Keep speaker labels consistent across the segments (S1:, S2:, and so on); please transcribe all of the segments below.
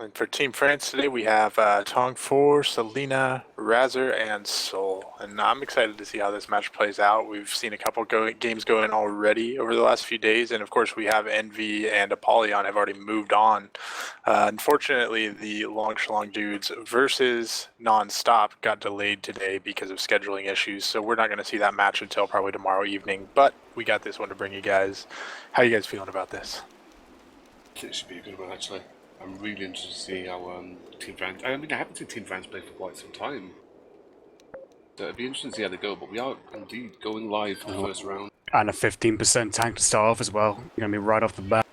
S1: And for Team France today, we have Tong 4, Selena, Razor, and Sol. And I'm excited to see how this match plays out. We've seen a couple games go in already over the last few days. And of course, we have Envy and Apollyon have already moved on. Unfortunately, the Long Shlong dudes versus Nonstop got delayed today because of scheduling issues. So we're not going to see that match until probably tomorrow evening. But we got this one to bring you guys. How you guys feeling about this?
S2: It should be a good one, actually. I'm really interested to see how Team France... I mean, I haven't seen Team France play for quite some time. So it'd be interesting to see how they go, but we are indeed going live for the first round.
S3: And a 15% tank to start off as well. You're going to be right off the bat.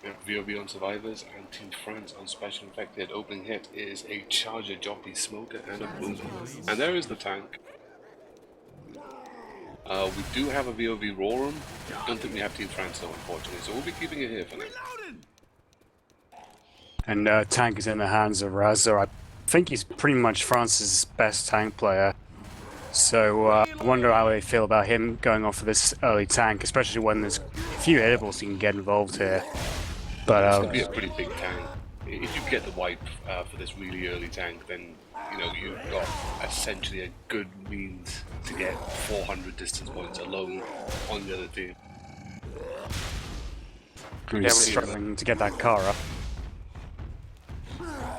S2: We have vOv on Survivors and Team France on Special Infected. Opening hit is a Charger, Jockey, Smoker, and a Boom. And there is the tank. We do have a vOv Roarum. Don't think we have Team France though, unfortunately, so we'll be keeping it here for now.
S3: And tank is in the hands of Razor. I think he's pretty much France's best tank player. So I wonder how they feel about him going off for this early tank, especially when there's a few hittables you can get involved here. But
S2: it's going to be a pretty big tank. If you get the wipe for this really early tank, then you know you've got essentially a good means to get 400 distance points alone on the other team.
S3: He's struggling to get that car up.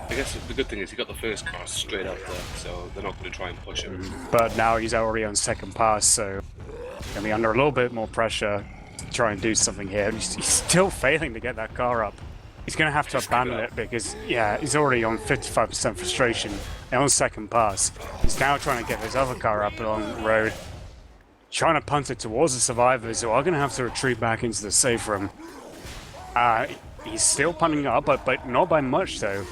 S2: I guess the good thing is he got the first car straight up there, so they're not going to try and push him.
S3: But now he's already on second pass, so going to be under a little bit more pressure to try and do something here. He's still failing to get that car up. He's going to have to abandon it because, yeah, he's already on 55% frustration and on second pass. He's now trying to get his other car up along the road, trying to punt it towards the survivors who are going to have to retreat back into the safe room. He's still punting up, but not by much, though.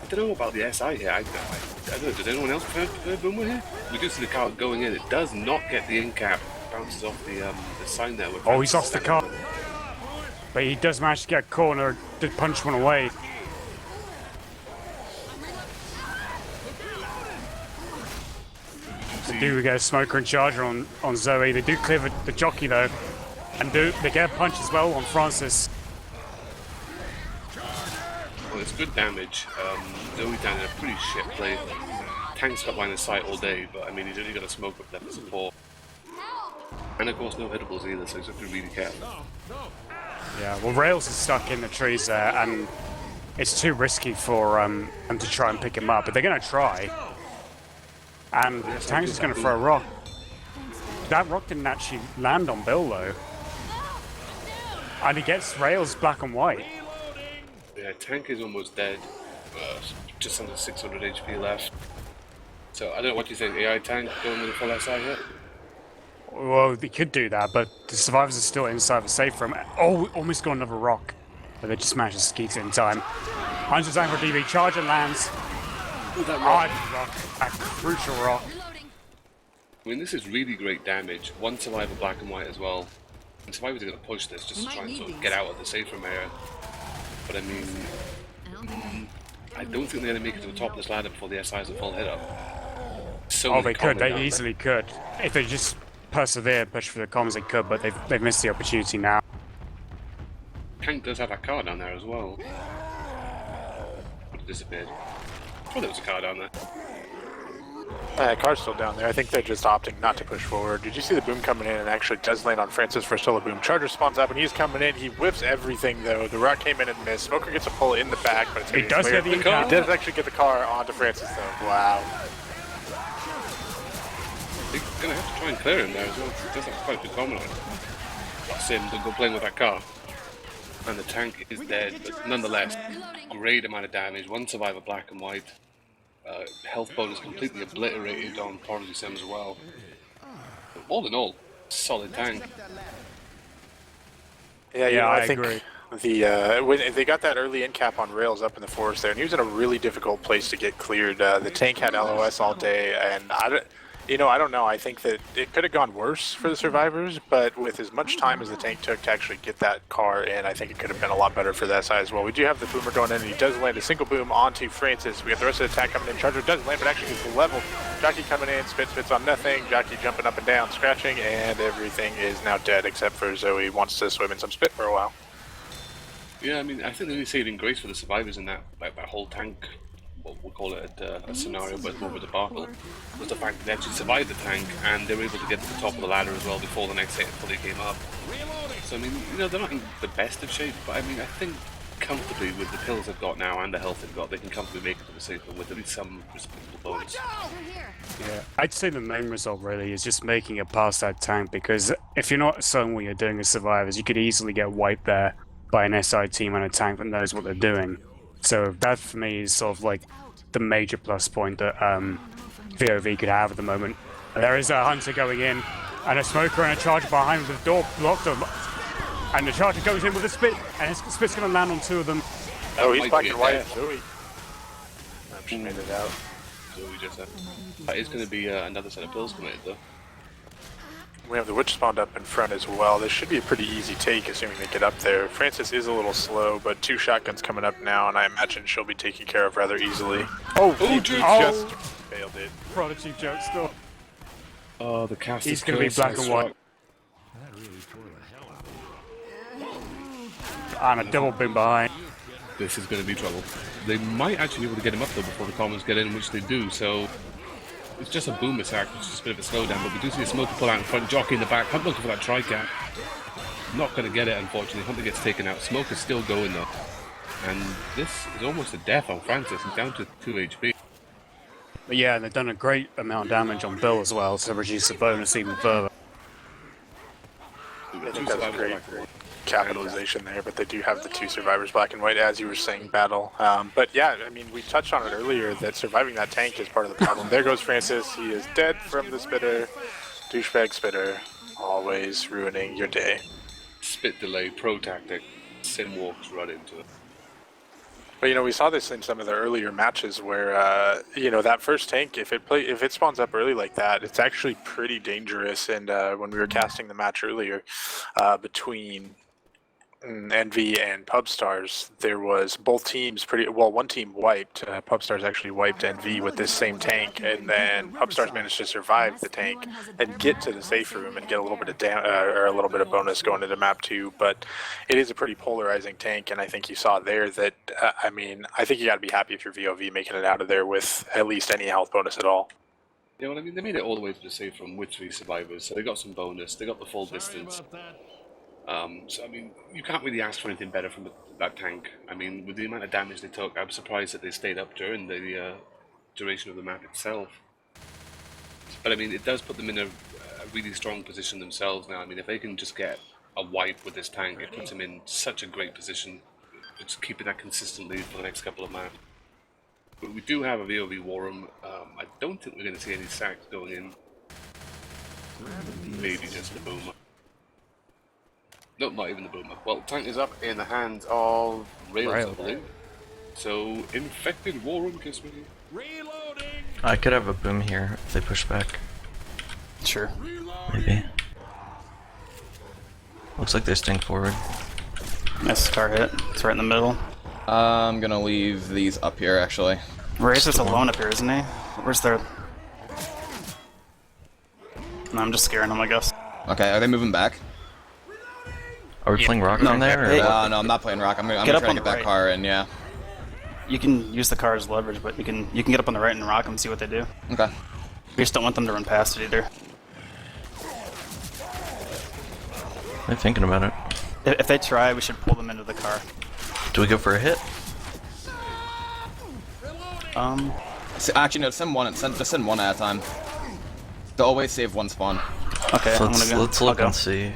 S2: I don't know about the SI here. I don't know. Did anyone else prefer Boomer here? We do see the car going in. It does not get the in cap. Bounces off the sign there.
S3: Oh, he's lost the car. But he does manage to get a corner. Did punch one away. They do get a smoker and charger on Zoe. They do clear the jockey though, and they get a punch as well on Francis.
S2: Well, it's good damage. Zoe down in a pretty shit play. Tank's got line of sight all day, but I mean he's only got a smoke up there for support. And of course no hittables either, so he's got to be really careful.
S3: Yeah, well Rails is stuck in the trees there, and it's too risky for them to try and pick him up, but they're going to try. And Tank's just going to throw a rock. That rock didn't actually land on Bill though. And he gets Rails black and white.
S2: Yeah, Tank is almost dead. Just under 600 HP left. So I don't know what you think. AI Tank going with a full SI here?
S3: Well, they could do that, but the survivors are still inside the safe room. Oh, almost got another rock. But they just managed to skeet it in time. 100 for DB. Charger lands.
S2: That
S3: rock. A crucial rock.
S2: I mean, this is really great damage. One survivor black and white as well. And survivors are going to push this just to try and sort of get out of the safe room area. But I mean, I don't think they're going to make it to the top of this ladder before the SIs are full hit up. So
S3: they could. They easily could. If they just persevere, push for the comms, they could. But they've missed the opportunity now.
S2: Tank does have that car down there as well. But it disappeared. Oh, there was a car down there.
S1: Car's still down there. I think they're just opting not to push forward. Did you see the boom coming in and actually does land on Francis for still a boom? Charger spawns up and he's coming in. He whips everything though. The rock came in and missed. Smoker gets a pull in the back, but it's
S3: he does get the car.
S1: He does actually get the car onto Francis though. Wow.
S2: They're going to have to try and clear him there as well. He does have quite a good comment on it. Sim don't go playing with that car. And the tank is dead, but nonetheless, great amount of damage. One survivor black and white. Health bonus completely obliterated on Prodigy Sim as well. But all in all, solid tank.
S1: Yeah,
S3: I
S1: think
S3: agree.
S1: When they got that early end cap on Rails up in the forest there, and he was in a really difficult place to get cleared. The tank had LOS all day, and I don't know. I think that it could have gone worse for the survivors, but with as much time as the tank took to actually get that car in, I think it could have been a lot better for the SI as well. We do have the boomer going in, and he does land a single boom onto Francis. We have the rest of the attack coming in. Charger does land, but actually gets leveled. Jockey coming in, spits on nothing. Jockey jumping up and down, scratching, and everything is now dead except for Zoe wants to swim in some spit for a while.
S2: Yeah, I mean, I think the only saving grace for the survivors in that whole tank, well, we'll call it a scenario, but it's more of a debacle, was the fact that they actually survived the tank and they were able to get to the top of the ladder as well before the next hit fully came up. So, I mean, you know, they're not in the best of shape, but I mean, I think comfortably with the pills they've got now and the health they've got, they can comfortably make it to the safe room with at least some respectable bonus.
S3: Yeah, I'd say the main result really is just making it past that tank, because if you're not certain what you're doing as survivors, you could easily get wiped there by an SI team and a tank that knows what they're doing. So that for me is sort of like the major plus point that vOv could have at the moment. There is a hunter going in, and a smoker and a charger behind with the door blocked. And the charger goes in with a spit, and his spit's going to land on two of them.
S1: Oh, he's black and white.
S2: dead.
S1: Zoe. She made it out.
S2: So we just that is going to be another set of pills coming in, though.
S1: We have the witch spawned up in front as well. This should be a pretty easy take, assuming they get up there. Francis is a little slow, but 2 shotguns coming up now, and I imagine she'll be taken care of rather easily. Oh, he just failed it.
S3: Prodigy joke still.
S2: Oh, the cast
S3: He's
S2: is
S3: going to be
S2: cursed,
S3: black and white. And a double boom behind.
S2: This is going to be trouble. They might actually be able to get him up though before the commons get in, which they do, so it's just a boom attack, which is a bit of a slowdown, but we do see a smoker pull out in front, jockey in the back, Hunt looking for that tri-cap. Not going to get it, unfortunately. Hunter gets taken out. Smoker's still going though. And this is almost a death on Francis. He's down to 2 HP.
S3: But yeah, they've done a great amount of damage on Bill as well, to reduce the bonus even further.
S1: I think that's great capitalization there, but they do have the 2 survivors, black and white, as you were saying, battle. But yeah, I mean, we touched on it earlier that surviving that tank is part of the problem. There goes Francis. He is dead from the spitter. Douchebag spitter, always ruining your day.
S2: Spit delay, pro tactic. Sim walks right into it.
S1: But you know, we saw this in some of the earlier matches where you know, that first tank, if it spawns up early like that, it's actually pretty dangerous. And when we were casting the match earlier between NV and Pubstars, there was both teams one team wiped. Pubstars actually wiped NV with this same tank, and then Pubstars managed to survive the tank and get to the safe room and get a little bit of bonus going into map 2. But it is a pretty polarizing tank, and I think you saw there that I mean, I think you got to be happy if you're vOv making it out of there with at least any health bonus at all.
S2: Yeah, well, I mean, they made it all the way to the safe room with 3 survivors, so they got some bonus. They got the full distance. So, I mean, you can't really ask for anything better from that tank. I mean, with the amount of damage they took, I'm surprised that they stayed up during the duration of the map itself. But, I mean, it does put them in a really strong position themselves now. I mean, if they can just get a wipe with this tank, it puts them in such a great position. Just keeping that consistently for the next couple of maps. But we do have a vOv war room. I don't think we're going to see any sacks going in. Maybe just the boomer. No, not even the boomer. Well, tank is up in the hands of Rails, I believe. So, infected war room, kiss me.
S4: Reloading. I could have a boom here if they push back.
S5: Sure.
S4: Maybe. Looks like they're staying forward.
S5: Nice car hit. It's right in the middle.
S6: I'm gonna leave these up here, actually.
S5: Ray's just alone up here, isn't he? Where's their... No, I'm just scaring him, I guess.
S6: Okay, are they moving back?
S4: Are we playing rock from there? Or
S5: Hey,
S4: what?
S6: No, I'm not playing rock. I'm gonna
S5: Get
S6: try
S5: up
S6: to
S5: on
S6: get
S5: the
S6: that
S5: right.
S6: car in, yeah.
S5: You can use the car as leverage, but you can get up on the right and rock them and see what they do.
S6: Okay.
S5: We just don't want them to run past it either.
S4: I'm thinking about it.
S5: If they try, we should pull them into the car.
S4: Do we go for a hit?
S6: Actually, no, just send one at a time. They'll always save one spawn.
S5: Okay,
S4: So
S5: I'm gonna go.
S4: let's
S5: I'll
S4: look
S5: go.
S4: and see.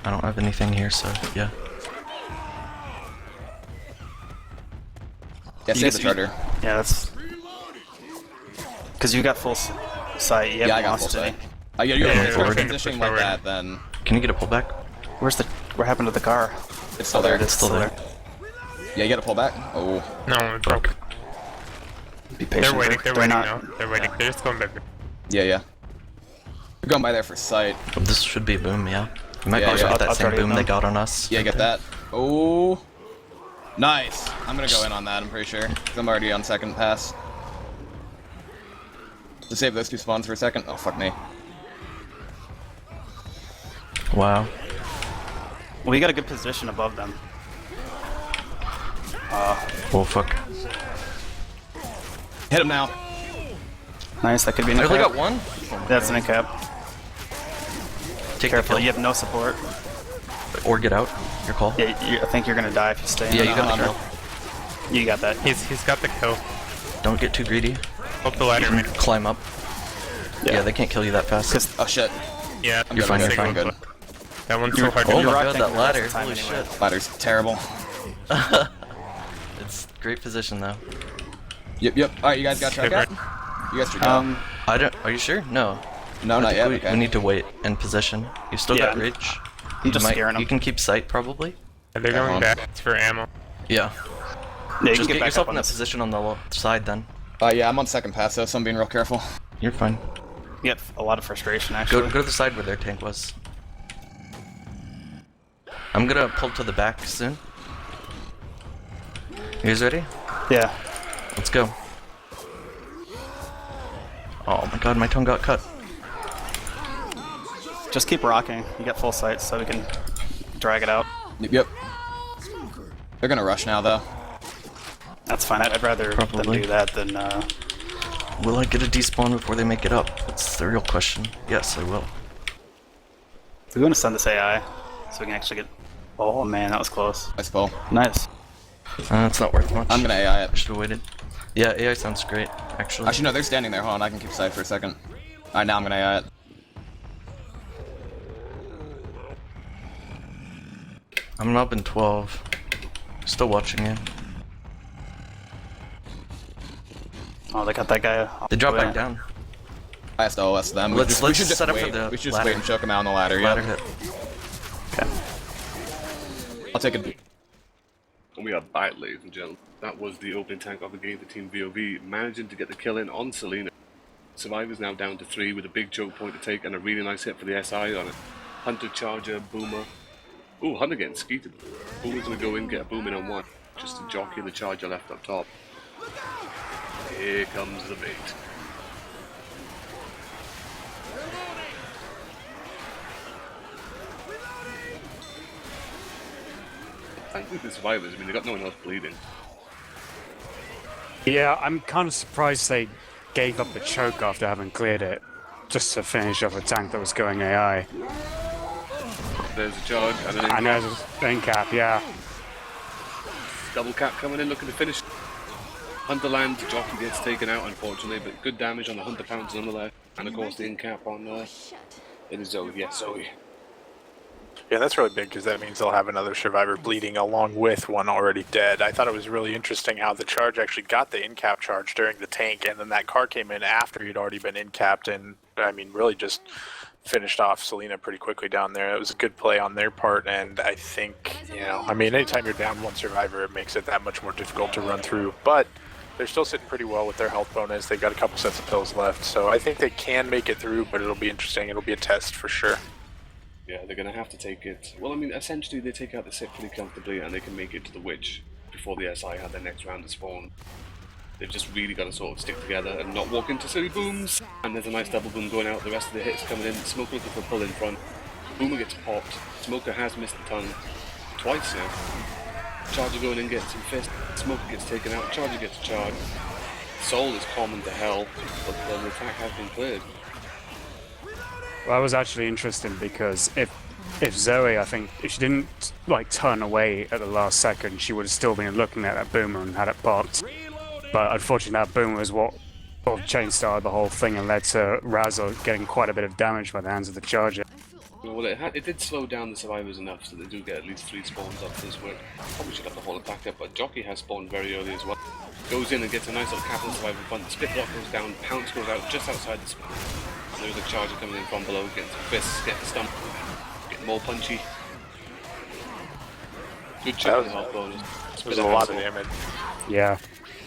S4: I don't have anything here, so yeah.
S6: Yeah, save the charger.
S5: Yeah, that's... Because you got full sight. You
S6: Yeah, I
S5: haven't
S6: got full
S5: lost any.
S6: sight. You're
S4: forward.
S6: transitioning like that, then
S4: Can you get a pullback?
S5: What happened to the car?
S6: it's still there.
S5: It's
S4: still there.
S6: Yeah, you gotta pull back. Oh.
S7: No, it broke.
S5: Be patient.
S7: They're waiting
S5: not...
S7: now. They're waiting. They're just going back.
S6: Yeah. You're going by there for sight.
S4: Well, this should be a boom, yeah. We might
S6: Yeah,
S4: also
S6: yeah.
S4: get that
S5: I'll
S4: same
S5: try to
S4: boom
S5: get
S4: they
S5: them.
S4: got on us.
S6: Yeah, get that. Oh. Nice. I'm gonna go in on that, I'm pretty sure. 'Cause I'm already on second pass. To save those 2 spawns for a second. Oh, fuck me.
S4: Wow.
S5: Well, you got a good position above them.
S4: Oh fuck.
S6: Hit him now.
S5: Nice, that could be an
S4: I only
S5: incap.
S4: got one?
S5: That's an incap.
S4: Take
S5: Careful,
S4: the
S5: you
S4: kill.
S5: have no support.
S4: Or get out. Your call.
S5: Yeah, I think you're gonna die if you stay in.
S4: Yeah, you got the
S6: no.
S4: kill.
S5: You got that.
S7: He's got the kill.
S4: Don't get too greedy.
S7: Up the ladder, man.
S4: Climb up. Yeah, they can't kill you that fast.
S6: Oh shit.
S7: Yeah,
S4: You're fine, you're fine.
S6: Good.
S7: that one's so hard to
S4: Oh
S7: do.
S4: my
S5: rock
S4: god,
S5: tank
S4: that
S5: the
S4: ladder.
S5: rest of the time
S4: Holy
S5: anyway.
S4: shit.
S6: Ladder's terrible.
S4: It's great position though.
S6: Yep. Alright, you guys got track out? You guys should go.
S4: I don't. Are you sure? No.
S6: No, not yet.
S4: We
S6: Okay.
S4: need to wait in position. You still got
S5: Yeah.
S4: Ridge.
S5: I'm just
S4: You
S5: scaring
S4: You
S5: him.
S4: can keep sight probably.
S7: And they're going back for ammo.
S4: Yeah.
S5: Yeah, you
S4: Just
S5: can
S4: get
S5: get back
S4: yourself
S5: up
S4: in
S5: on
S4: that
S5: this.
S4: position on the side then.
S6: Yeah, I'm on second pass, so I'm being real careful.
S4: You're fine.
S5: You get a lot of frustration,
S4: Go
S5: actually.
S4: to the side where their tank was. I'm gonna pull to the back soon. You guys ready?
S5: Yeah.
S4: Let's go. Oh my god, my tongue got cut.
S5: Just keep rocking. You get full sight, so we can drag it out.
S6: Yep. They're gonna rush now, though.
S5: That's fine. I'd rather
S4: Probably.
S5: them do that than.
S4: Will I get a despawn before they make it up? That's the real question. Yes, I will.
S5: We want to send this AI, so we can actually get. Oh man, that was close.
S6: Nice pull.
S5: Nice.
S4: It's not worth much.
S6: I'm gonna AI
S4: I
S6: it.
S4: should have waited. Yeah, AI sounds great, actually.
S6: Actually, no, they're standing there. Hold on, I can keep sight for a second. Alright, now I'm gonna AI it.
S4: I'm up in 12. Still watching you.
S5: Oh, they got that guy.
S4: They drop
S5: Oh,
S4: back
S5: yeah.
S4: down.
S6: I asked OS them.
S4: Let's
S6: we should just
S4: set up
S6: wait.
S4: for the
S6: We should just
S4: ladder.
S6: wait and choke them out on the ladder.
S4: Ladder
S6: Yeah.
S4: hit.
S5: Okay.
S6: I'll take it.
S2: And we are back, ladies and gentlemen. That was the opening tank of the game for Team vOv, managing to get the kill in on Selena. Survivors now down to 3 with a big choke point to take and a really nice hit for the SI on it. Hunter, Charger, Boomer. Ooh, Hunter getting skeeted. Boomer's gonna go in, get a boom in on one. Just to jockey the Charger left up top. Here comes the bait. Thankfully the survivors, I mean, they got no one else bleeding.
S3: Yeah, I'm kind of surprised they gave up the choke after having cleared it, just to finish off a tank that was going AI.
S2: There's a charge and an
S3: I know there's an cap, yeah.
S2: double cap coming in, looking to finish. Hunter lands, Jockey gets taken out, unfortunately, but good damage on the Hunter pounds nonetheless. And of course the in cap on it is Zoe. Yes, Zoe.
S1: Yeah, that's really big because that means they'll have another survivor bleeding along with one already dead. I thought it was really interesting how the charge actually got the in-cap charge during the tank, and then that car came in after he'd already been in-capped, and I mean, really just finished off Selena pretty quickly down there. It was a good play on their part, and I think, you know, I mean, anytime you're down one survivor, it makes it that much more difficult to run through, but they're still sitting pretty well with their health bonus. They've got a couple sets of pills left, so I think they can make it through, but it'll be interesting. It'll be a test for sure.
S2: Yeah, they're going to have to take it. Well, I mean, essentially they take out the SIP pretty comfortably and they can make it to the Witch before the SI have their next round to spawn. They've just really got to sort of stick together and not walk into silly booms. And there's a nice double boom going out, the rest of the hits coming in. Smoker looking for a pull in front. Boomer gets popped. Smoker has missed the tongue twice now. Charger going in gets some fist. Smoker gets taken out. Charger gets charged. Soul is common to hell, but the attack has been cleared.
S3: Well, that was actually interesting because if Zoe, I think, if she didn't like turn away at the last second, she would have still been looking at that boomer and had it popped. But unfortunately, that boomer was what sort of chain started the whole thing and led to Razzle getting quite a bit of damage by the hands of the Charger.
S2: Well, it did slow down the survivors enough so they do get at least 3 spawns up this way. Probably should have the whole attack up, but Jockey has spawned very early as well. Goes in and gets a nice little cap on the survivor in front. The split block goes down, Pounce goes out just outside the spawn. There's a Charger coming in from below, getting some fists, getting stumped, getting more punchy. Good chip on the health bonus.
S1: It was a lot of damage.
S3: Yeah.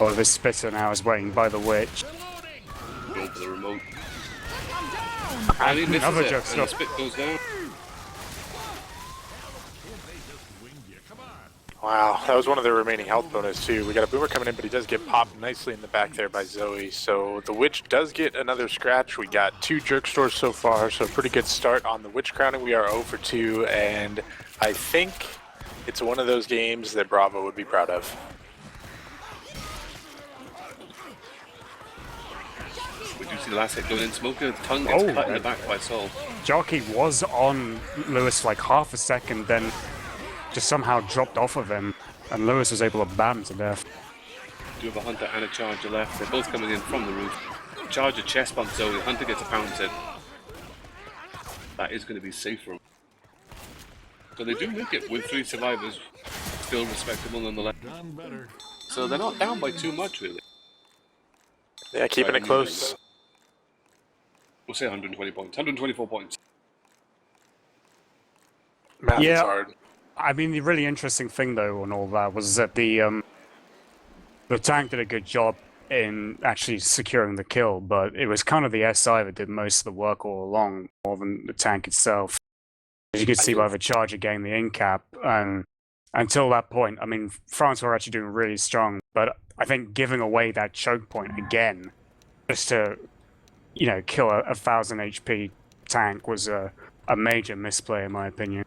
S3: Oh, this spitter now is waiting by the Witch.
S2: Going for the remote. And he misses
S3: Another
S2: it,
S3: joke
S2: and the
S3: stop.
S2: spit goes down.
S1: Wow, that was one of their remaining health bonus too. We got a boomer coming in, but he does get popped nicely in the back there by Zoe. So the Witch does get another scratch. We got 2 jerk stores so far, so a pretty good start on the Witch crowning. We are 0 for 2, and I think it's one of those games that Bravo would be proud of.
S2: We do see the last hit going in. Smoker, tongue gets cut in the back by Soul.
S3: Jockey was on Lewis for like half a second, then just somehow dropped off of him, and Lewis was able to bat him to death.
S2: Do have a Hunter and a Charger left. They're both coming in from the roof. Charger chest bump Zoe. Hunter gets a pounce in. That is going to be safe for him. So they do make it with 3 survivors. Still respectable nonetheless. So they're not down by too much, really.
S1: Yeah, keeping it close.
S2: We'll say 120 points. 124 points.
S1: Math is
S3: Yeah.
S1: hard.
S3: I mean, the really interesting thing, though, on all that was that the tank did a good job in actually securing the kill, but it was kind of the SI that did most of the work all along, more than the tank itself. As you can see by the Charger getting the in-cap, and until that point, I mean, France were actually doing really strong, but I think giving away that choke point again, just to, you know, kill a 1000 HP tank was a major misplay, in my opinion.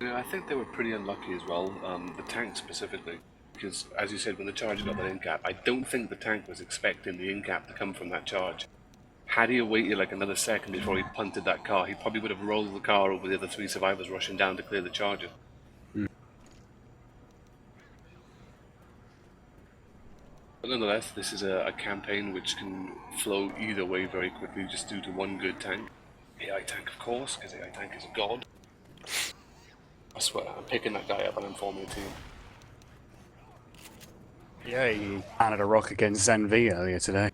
S2: Yeah, I think they were pretty unlucky as well, the tank specifically. Because, as you said, when the Charger got that in-cap, I don't think the tank was expecting the in-cap to come from that charge. Had he waited like another second before he punted that car, he probably would have rolled the car over the other 3 survivors rushing down to clear the Charger. But nonetheless, this is a campaign which can flow either way very quickly just due to one good tank. AI tank, of course, because AI tank is a god. I swear, I'm picking that guy up and I'm forming a team.
S3: Yeah, he landed a rock against ZenV earlier today.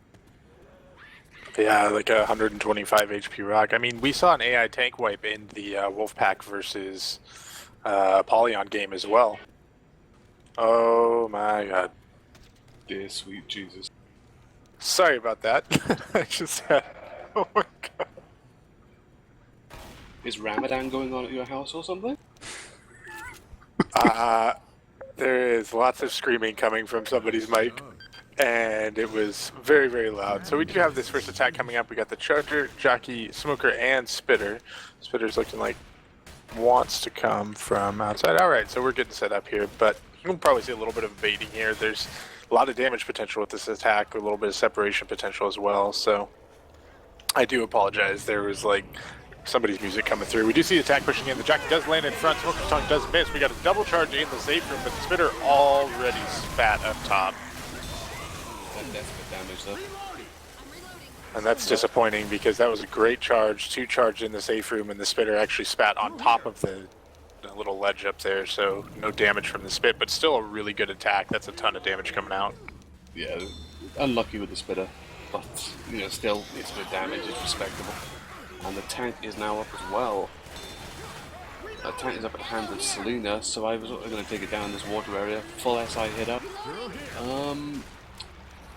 S1: Yeah, like a 125 HP rock. I mean, we saw an AI tank wipe in the Wolfpack versus Apollyon game as well. Oh my god.
S2: Dear sweet Jesus.
S1: Sorry about that. I just had... Oh my god.
S2: Is Ramadan going on at your house or something?
S1: There is lots of screaming coming from somebody's mic, and it was very, very loud. So we do have this first attack coming up. We got the Charger, Jockey, Smoker, and Spitter. Spitter's looking like wants to come from outside. All right, so we're getting set up here, but you'll probably see a little bit of baiting here. There's a lot of damage potential with this attack, a little bit of separation potential as well. So I do apologize. There was like somebody's music coming through. We do see the attack pushing in. The Jockey does land in front. Smoker's tongue does miss. We got a double charge in the safe room, but the Spitter already spat up top.
S2: That desperate damage though.
S1: And that's disappointing because that was a great charge. 2 charged in the safe room, and the Spitter actually spat on top of the little ledge up there, so no damage from the spit, but still a really good attack. That's a ton of damage coming out.
S2: Yeah, unlucky with the Spitter, but you know, still it's good damage, it's respectable. And the tank is now up as well. The tank is up at the hands of Selena. Survivors are going to take it down in this water area. Full SI hit up.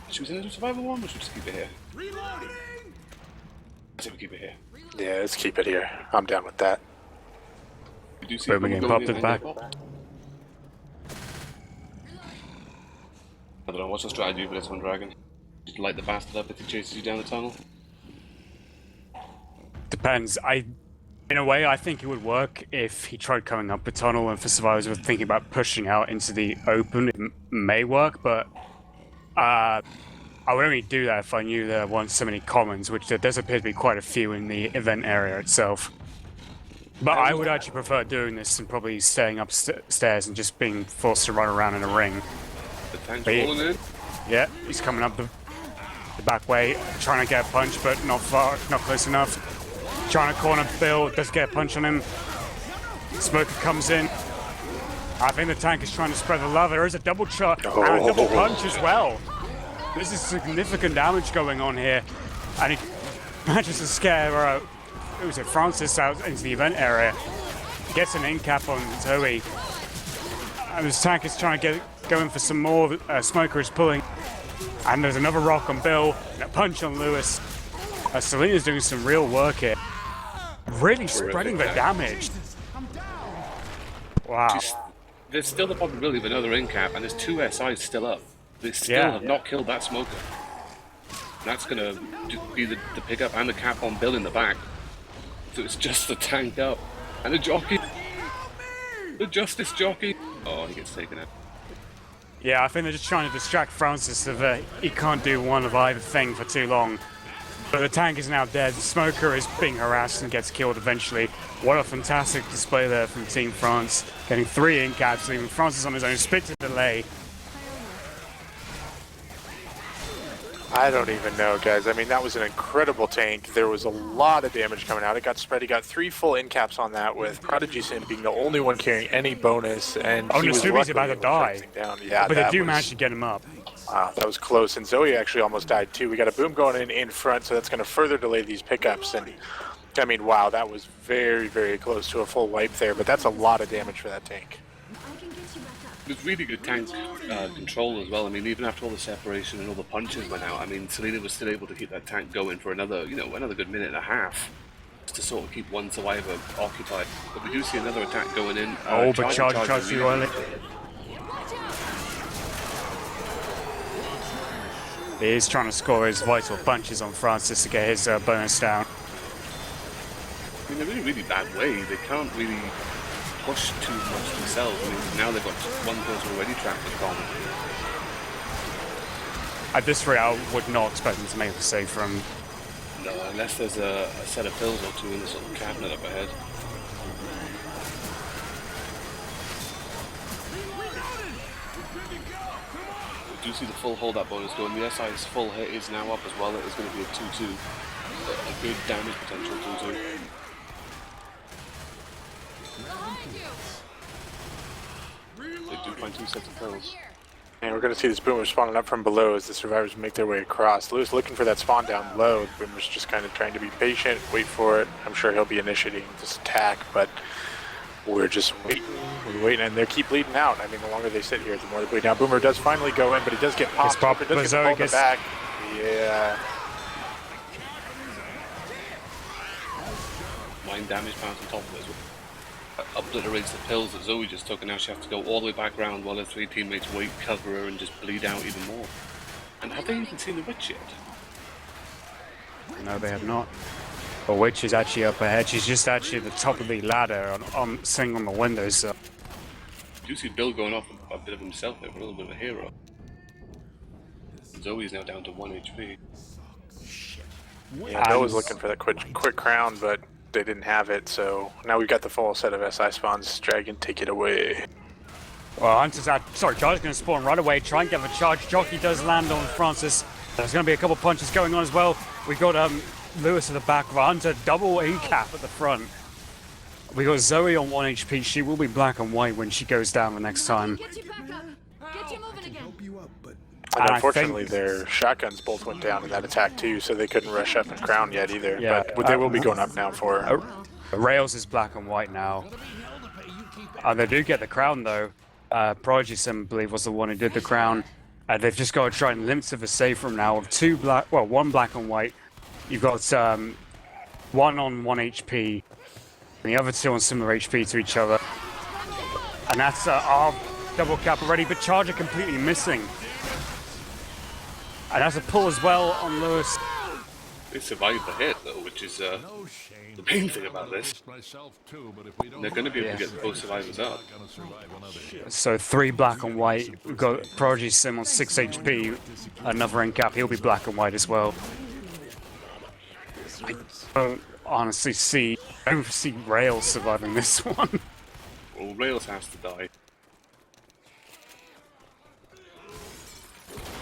S2: Should we send it to survivor one, or should we just keep it here? I think we keep it here.
S1: Yeah, let's keep it here. I'm down with that.
S2: We do see
S3: Booming
S2: people
S3: and
S2: going
S3: popped
S2: in
S3: it back.
S2: I don't know, what's the strategy for this one, Dragon? Just light the bastard up if he chases you down the tunnel?
S3: Depends. In a way, I think it would work if he tried coming up the tunnel, and for survivors were thinking about pushing out into the open. It may work, but I would only do that if I knew there weren't so many commons, which there does appear to be quite a few in the event area itself. But I would actually prefer doing this and probably staying upstairs and just being forced to run around in a ring.
S2: The tank's
S3: But
S2: rolling in.
S3: Yeah, he's coming up the back way, trying to get a punch, but not close enough. Trying to corner Bill, does get a punch on him. Smoker comes in. I think the tank is trying to spread the love. There is a double shot and a double punch as well. This is significant damage going on here. And he manages to scare, Francis out into the event area. Gets an in-cap on Zoe. And this tank is trying to go in for some more. Smoker is pulling. And there's another rock on Bill, and a punch on Lewis. Selena's doing some real work here. Really spreading the damage. Wow.
S2: There's still the possibility of another in-cap, and there's 2 SIs still up. They still have not killed that Smoker. That's going to be the pickup and the cap on Bill in the back. So it's just the tank up. And the jockey. The Justice jockey. Oh, he gets taken out.
S3: Yeah, I think they're just trying to distract Francis so that he can't do one of either thing for too long. But the tank is now dead. Smoker is being harassed and gets killed eventually. What a fantastic display there from Team France. Getting 3 incaps, leaving Francis on his own. Spit to delay.
S1: I don't even know, guys. I mean, that was an incredible tank. There was a lot of damage coming out. It got spread. He got 3 full incaps on that, with Prodigy Sim being the only one carrying any bonus. And
S3: Oh,
S1: he was
S3: Nasubi's
S1: luckily
S3: about to
S1: able
S3: die.
S1: fix things down. Yeah,
S3: But they
S1: that
S3: do
S1: was-
S3: manage to get him up.
S1: Wow, that was close. And Zoe actually almost died too. We got a boom going in front, so that's going to further delay these pickups. And I mean, wow, that was very, very close to a full wipe there. But that's a lot of damage for that tank.
S2: It was really good tank control as well. I mean, even after all the separation and all the punches went out, I mean, Selena was still able to keep that tank going for another, another good minute and a half, just to sort of keep one survivor occupied. But we do see another attack going in.
S3: Oh, but charge too early. He is trying to score his vital punches on Francis to get his bonus down.
S2: I mean, they're in a really bad way. They can't really push too much themselves. I mean, now they've got one person already trapped with bomb.
S3: At this rate, I would not expect them to make the save from.
S2: No, unless there's a set of pills or two in this little cabinet up ahead. We do see the full holdout bonus going. The SI's full hit is now up as well. It is going to be a 2-2. A good damage potential 2-2. They do find 2 sets of pills.
S1: And we're going to see this boomer spawning up from below as the survivors make their way across. Lewis looking for that spawn down low. The boomer's just kind of trying to be patient, wait for it. I'm sure he'll be initiating this attack, but we're just waiting. We're waiting, and they keep bleeding out. I mean, the longer they sit here, the more they bleed out. Boomer does finally go in, but he does get popped.
S3: popped,
S1: It does
S3: but
S1: get
S3: Zoe
S1: pulled in the
S3: gets-
S1: back. Yeah.
S2: Mind damage pounds on top of it as well. Obliterates the pills that Zoe just took, and now she has to go all the way back round while her 3 teammates wait, cover her, and just bleed out even more. And have they even seen the witch yet?
S3: No, they have not. But Witch is actually up ahead. She's just actually at the top of the ladder, sitting on the windows. So.
S2: Do you see Bill going off a bit of himself there, a little bit of a hero? Zoe's now down to 1 HP.
S1: Yeah, Bill was looking for that quick crown, but they didn't have it, so now we've got the full set of SI spawns. Dragon, take it away.
S3: Well, Hunter's out. Sorry, Charlie's going to spawn right away. Try and get the charge. Jockey does land on Francis. There's going to be a couple punches going on as well. We got Lewis at the back of Hunter, double incap at the front. We got Zoe on 1 HP. She will be black and white when she goes down the next time.
S8: Get you back up. Get you moving again.
S1: And
S3: I
S1: unfortunately,
S3: think-
S1: their shotguns both went down in that attack too, so they couldn't rush up and crown yet either.
S3: Yeah,
S1: but they will be going up now for.
S3: Rails is black and white now. They do get the crown though. Prodigy Sim, I believe, was the one who did the crown. They've just got to try and limit to the save from now of 2 black, well, 1 black and white. You've got 1 on 1 HP, and the other 2 on similar HP to each other. And that's our double cap already, but Charger completely missing. And that's a pull as well on Lewis.
S2: They survived the hit though, which is the main thing about this. And they're going to be able to get both survivors up.
S3: So 3 black and white. We've got Prodigy Sim on 6 HP. Another incap. He'll be black and white as well. I don't honestly see. I don't see Rails surviving this one.
S2: Well, Rails has to die.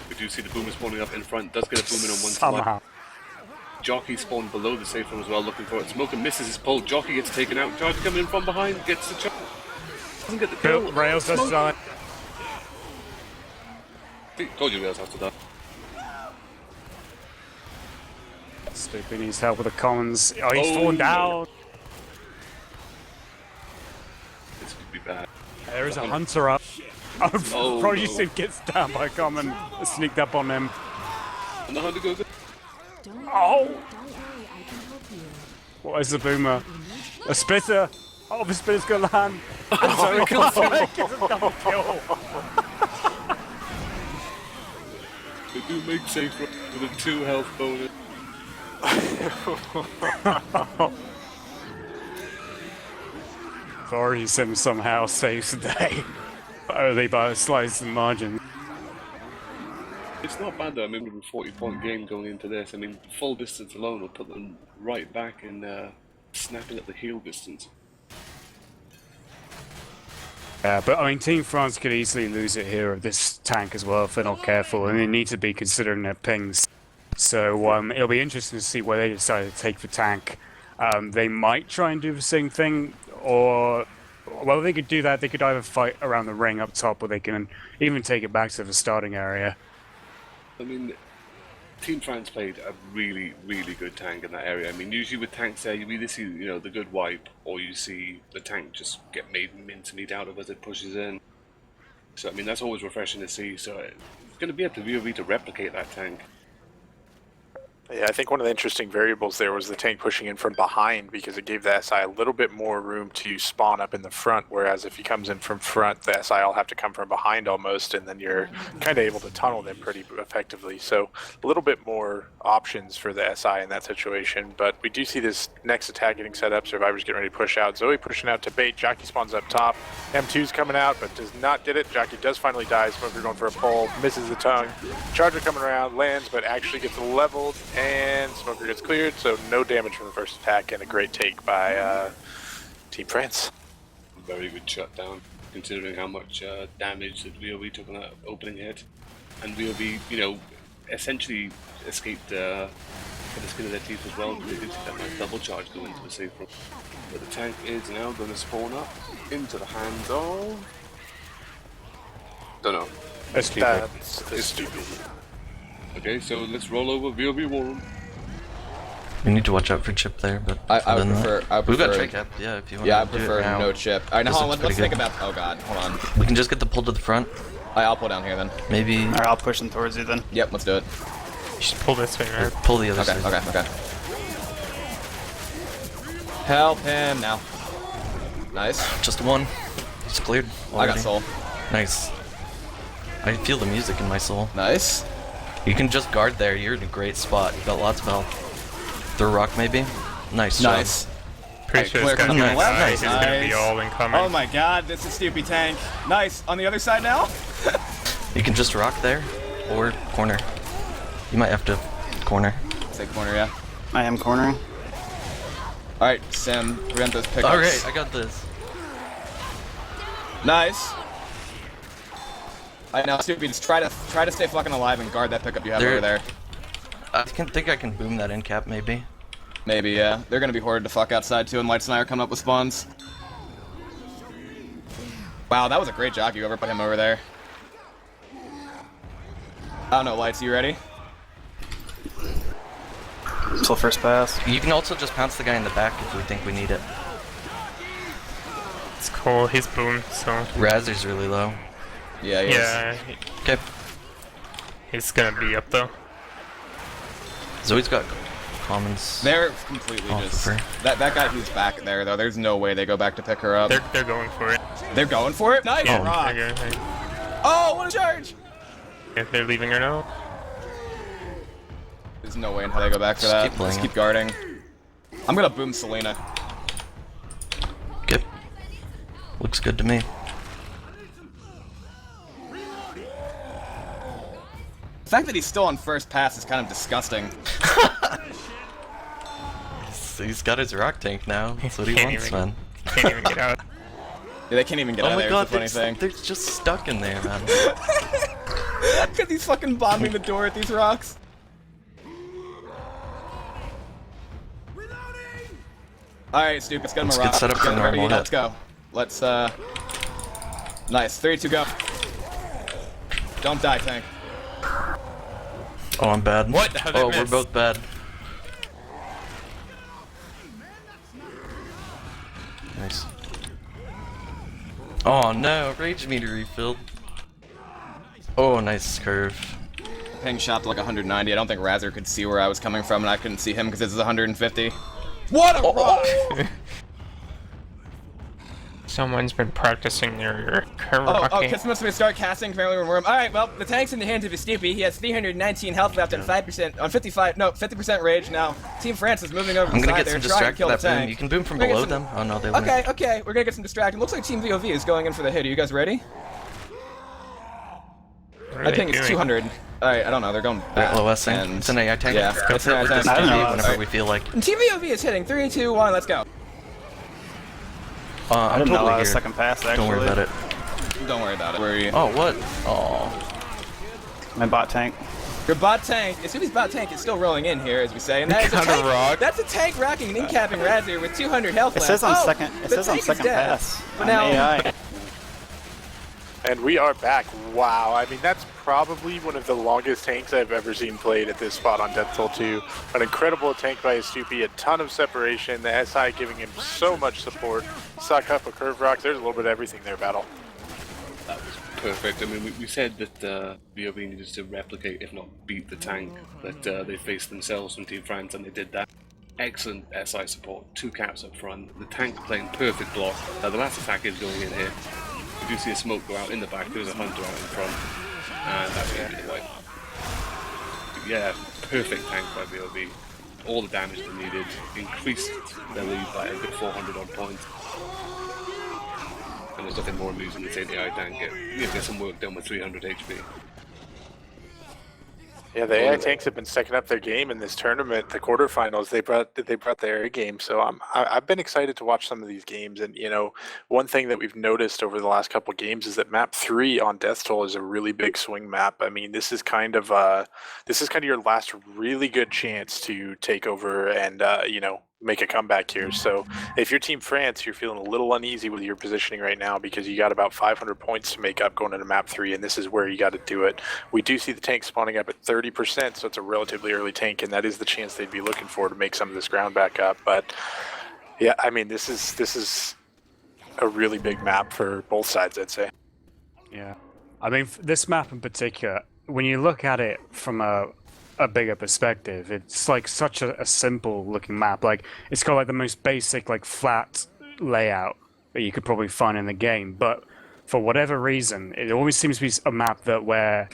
S2: We do see the boomer spawning up in front. Does get a boomer on one
S3: Somehow.
S2: side. Jockey spawned below the safe room as well, looking for it. Smoker misses his pull. Jockey gets taken out. Charger coming in from behind, gets the charge. Doesn't get the kill.
S3: Bill, Rails does
S2: Smoke-
S3: die.
S2: Told you Rails has to die.
S3: Stupid needs help with the commons. Oh, he's
S2: Oh,
S3: fallen
S2: no.
S3: down.
S2: This could be bad.
S3: There is a hunter up. Oh, Prodigy
S2: no.
S3: Sim gets down by common. Sneaked up on him.
S2: And the hunter goes in.
S3: Oh!
S8: Don't worry, I can help you.
S3: What is the boomer? A splitter! Oh, the splitter's gonna land! And so
S2: my
S3: it
S2: God.
S3: gets a double kill!
S2: They do make safe room with a 2 health bonus.
S3: Prodigy Sim somehow saves the day. Only by a slice in margin.
S2: It's not bad though. I mean, with a 40-point game going into this, I mean, full distance alone will put them right back in snapping at the heel distance.
S3: Yeah, but I mean, Team France could easily lose it here of this tank as well if they're not careful, and they need to be considering their pings. So it'll be interesting to see where they decide to take the tank. They might try and do the same thing, or well, they could do that. They could either fight around the ring up top, or they can even take it back to the starting area.
S2: I mean, Team France played a really, really good tank in that area. I mean, usually with tanks there, you either see, you know, the good wipe, or you see the tank just get made mincemeat out of as it pushes in. So, I mean, that's always refreshing to see. So, it's going to be up to vOv to replicate that tank.
S1: Yeah, I think one of the interesting variables there was the tank pushing in from behind because it gave the SI a little bit more room to spawn up in the front, whereas if he comes in from front, the SI will have to come from behind almost, and then you're kind of able to tunnel them pretty effectively. So a little bit more options for the SI in that situation, but we do see this next attack getting set up. Survivor's getting ready to push out. Zoe pushing out to bait. Jockey spawns up top. M2's coming out, but does not get it. Jockey does finally die. Smoker going for a pull, misses the tongue. Charger coming around, lands, but actually gets leveled. And Smoker gets cleared, so no damage from the first attack, and a great take by Team France.
S2: Very good shutdown, considering how much damage that vOv took on that opening hit. And vOv, you know, essentially escaped for the skin of their teeth as well, because they did see that nice double charge go into the safe room. But the tank is now going to spawn up into the hands of... don't know.
S1: That's stupid.
S2: Okay, so let's roll over vOv War Room.
S4: We need to watch out for chip there, but
S6: I would prefer.
S4: we've got tray cap. Yeah, if you want.
S6: Yeah, I
S4: to do
S6: prefer
S4: it now.
S6: no chip. All right, now
S4: This
S6: hold on.
S4: looks
S6: Let's
S4: pretty
S6: think
S4: good.
S6: about. Oh god, hold on.
S4: We can just get the pull to the front.
S6: I'll pull down here then.
S4: Maybe
S5: Alright, I'll push them towards you then.
S6: Yep, let's do it.
S7: You should pull this way,
S4: or
S7: right?
S4: pull the other
S6: Okay,
S4: side.
S6: okay, okay. Help him now. Nice.
S4: Just one. He's cleared.
S6: I
S4: Already.
S6: got soul.
S4: Nice. I feel the music in my soul.
S6: Nice.
S4: You can just guard there. You're in a great spot. You got lots of health. Throw rock maybe. Nice. job.
S6: Nice.
S7: Pretty sure
S6: clear
S7: this guy's
S6: coming
S7: gonna
S6: on the left.
S7: die. He's gonna be
S6: Nice.
S7: all incoming.
S6: Oh my god, this is stupid tank. Nice. On the other side now?
S4: You can just rock there, or corner. You might have to corner.
S6: Say corner, yeah.
S5: I am cornering.
S6: Alright, Sam, prevent those pickups.
S4: Alright, I got this.
S6: Nice. Alright, now stupid, just try to stay fucking alive and guard that pickup you have over there.
S4: I think I can boom that in cap maybe.
S6: Maybe, yeah. They're gonna be horrid to fuck outside too, and Lights and I are coming up with spawns. Wow, that was a great jockey, whoever put him over there. I don't know, Lights, you ready?
S5: Till first pass.
S4: You can also just pounce the guy in the back if we think we need it.
S7: It's cool. He's boomed, so
S4: Razer's really low.
S6: Yeah, he is.
S7: yeah,
S4: Okay.
S7: he's gonna be up though.
S4: Zoe's got commons.
S6: They're completely
S4: Oh,
S6: just...
S4: for-
S6: That guy who's back there, though, there's no way they go back to pick her up.
S7: They're going for it.
S6: They're going for it? Nice
S7: Yeah,
S6: rock! Oh, what a charge!
S7: if they're leaving or no.
S6: There's no way in hell they go back for
S4: Just
S6: that.
S4: keep playing
S6: Just
S4: it.
S6: keep guarding. I'm gonna boom Selena.
S4: Good. Looks good to me.
S6: The fact that he's still on first pass is kind of disgusting.
S4: He's got his rock tank now. That's what he
S7: Can't
S4: wants,
S7: even-
S4: man.
S7: Can't even get out.
S6: Yeah, they can't even get
S4: Oh
S6: out of
S4: my
S6: there,
S4: god,
S6: it's the funny thing.
S4: they're just stuck in there, man.
S6: Because he's fucking bombing the door at these rocks. Alright, Stoop, let's get him
S4: Let's
S6: a
S4: get
S6: rock.
S4: set up for
S6: Get ready,
S4: normal
S6: let's
S4: hit.
S6: go. Let's, Nice, 3, 2, go. Don't die, tank.
S4: Oh, I'm bad.
S7: What? How'd I
S4: Oh, we're
S7: miss?
S4: both bad. Nice. Oh no, rage meter refilled. Oh, nice curve.
S6: Ping shot to like 190. I don't think Razor could see where I was coming from, and I couldn't see him because this is 150. What a rock!
S7: Someone's been practicing their curve
S6: Oh,
S7: rocking.
S6: Kiss must start casting apparently when we're Alright, well, the tank's in the hands of his Stoopy. He has 319 health left and 5% on 50% rage now. Team France is moving over
S4: I'm
S6: the
S4: gonna
S6: side.
S4: get some
S6: They're trying to
S4: distract
S6: kill
S4: for
S6: the
S4: that boom.
S6: tank.
S4: You can boom from
S6: We're gonna
S4: below
S6: get some-
S4: them. Oh no, they
S6: Okay, okay, we're gonna get some distracting. Looks like Team VOV is going in for the hit. Are you guys ready?
S7: What are
S6: I
S7: they
S6: think it's
S7: doing?
S6: 200. Alright, I don't know. They're going
S4: They're
S6: back.
S4: LOSing.
S6: and-
S4: It's an AI tank.
S6: Yeah,
S4: Go
S6: it's
S4: for it
S6: an
S4: with
S6: AI
S4: this
S6: tank.
S5: I don't know.
S4: TV whenever
S5: Alright.
S4: we feel like.
S6: And TVOV is hitting. 3, 2, 1, let's go.
S5: I
S4: I'm
S5: didn't know
S4: totally
S5: I
S4: here.
S5: was second pass, actually.
S4: Don't worry about it.
S6: Don't worry about it. Where are you?
S4: Oh, what? Oh.
S5: My bot tank.
S6: Your bot tank, as soon as bot tank is still rolling in here, as we say, and that is a
S7: Kinda
S6: tank.
S7: rock.
S6: That's a tank rocking and incapping Razor with 200 health
S5: It
S6: left.
S5: says on
S6: Oh,
S5: second. It
S6: the
S5: says on
S6: tank is
S5: second
S6: dead.
S5: pass.
S6: But
S5: on
S6: now-
S5: AI.
S1: And we are back. Wow. I mean, that's probably one of the longest tanks I've ever seen played at this spot on Death Toll 2. An incredible tank by Stupi, a ton of separation, the SI giving him so much support. Suck up a curve rock. There's a little bit of everything there, Battle.
S2: That was perfect. I mean, we said that vOv needed to replicate, if not beat, the tank that they faced themselves from Team France, and they did that. Excellent SI support, 2 caps up front, the tank playing perfect block. The last attack is going in here. We do see a smoke go out in the back, there's a hunter out in front, and that's going to be the wipe. Yeah, perfect tank by vOv. All the damage they needed, increased their lead by a good 400 odd points. And there's nothing more amusing than seeing the AI tank get some work done with 300 HP.
S1: Yeah, the AI tanks have been second up their game in this tournament. The quarterfinals, they brought their A game. So I've been excited to watch some of these games. And you know, one thing that we've noticed over the last couple games is that map 3 on Death Toll is a really big swing map. I mean, this is kind of your last really good chance to take over and you know, make a comeback here. So if you're Team France, you're feeling a little uneasy with your positioning right now because you got about 500 points to make up going into map 3, and this is where you got to do it. We do see the tank spawning up at 30%, so it's a relatively early tank, and that is the chance they'd be looking for to make some of this ground back up. But yeah, I mean, this is a really big map for both sides, I'd say.
S3: Yeah. I mean, this map in particular, when you look at it from a bigger perspective, it's like such a simple looking map. Like, it's got like the most basic, like, flat layout that you could probably find in the game. But for whatever reason, it always seems to be a map that where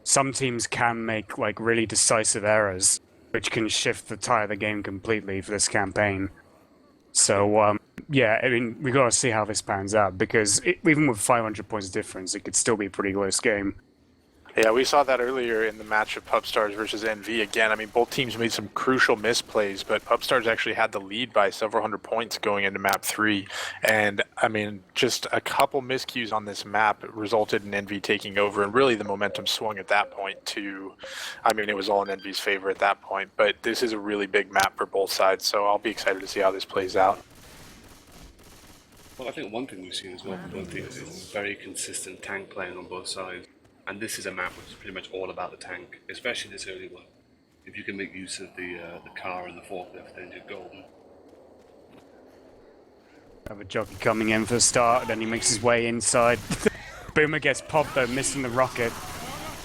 S3: some teams can make like really decisive errors, which can shift the tide of the game completely for this campaign. So, yeah, I mean, we got to see how this pans out, because even with 500 points difference, it could still be a pretty close game.
S1: Yeah, we saw that earlier in the match of Pupstars versus NV. Again, I mean, both teams made some crucial misplays, but Pupstars actually had the lead by several hundred points going into map 3. And, I mean, just a couple miscues on this map resulted in NV taking over, and really the momentum swung at that point to, I mean, it was all in NV's favor at that point. But this is a really big map for both sides, so I'll be excited to see how this plays out.
S2: Well, I think one thing we've seen as well from both teams is very consistent tank playing on both sides. And this is a map which is pretty much all about the tank, especially this early one. If you can make use of the car and the forklift, then you're golden.
S3: Have a jockey coming in for the start, then he makes his way inside. Boomer gets popped though, missing the rocket.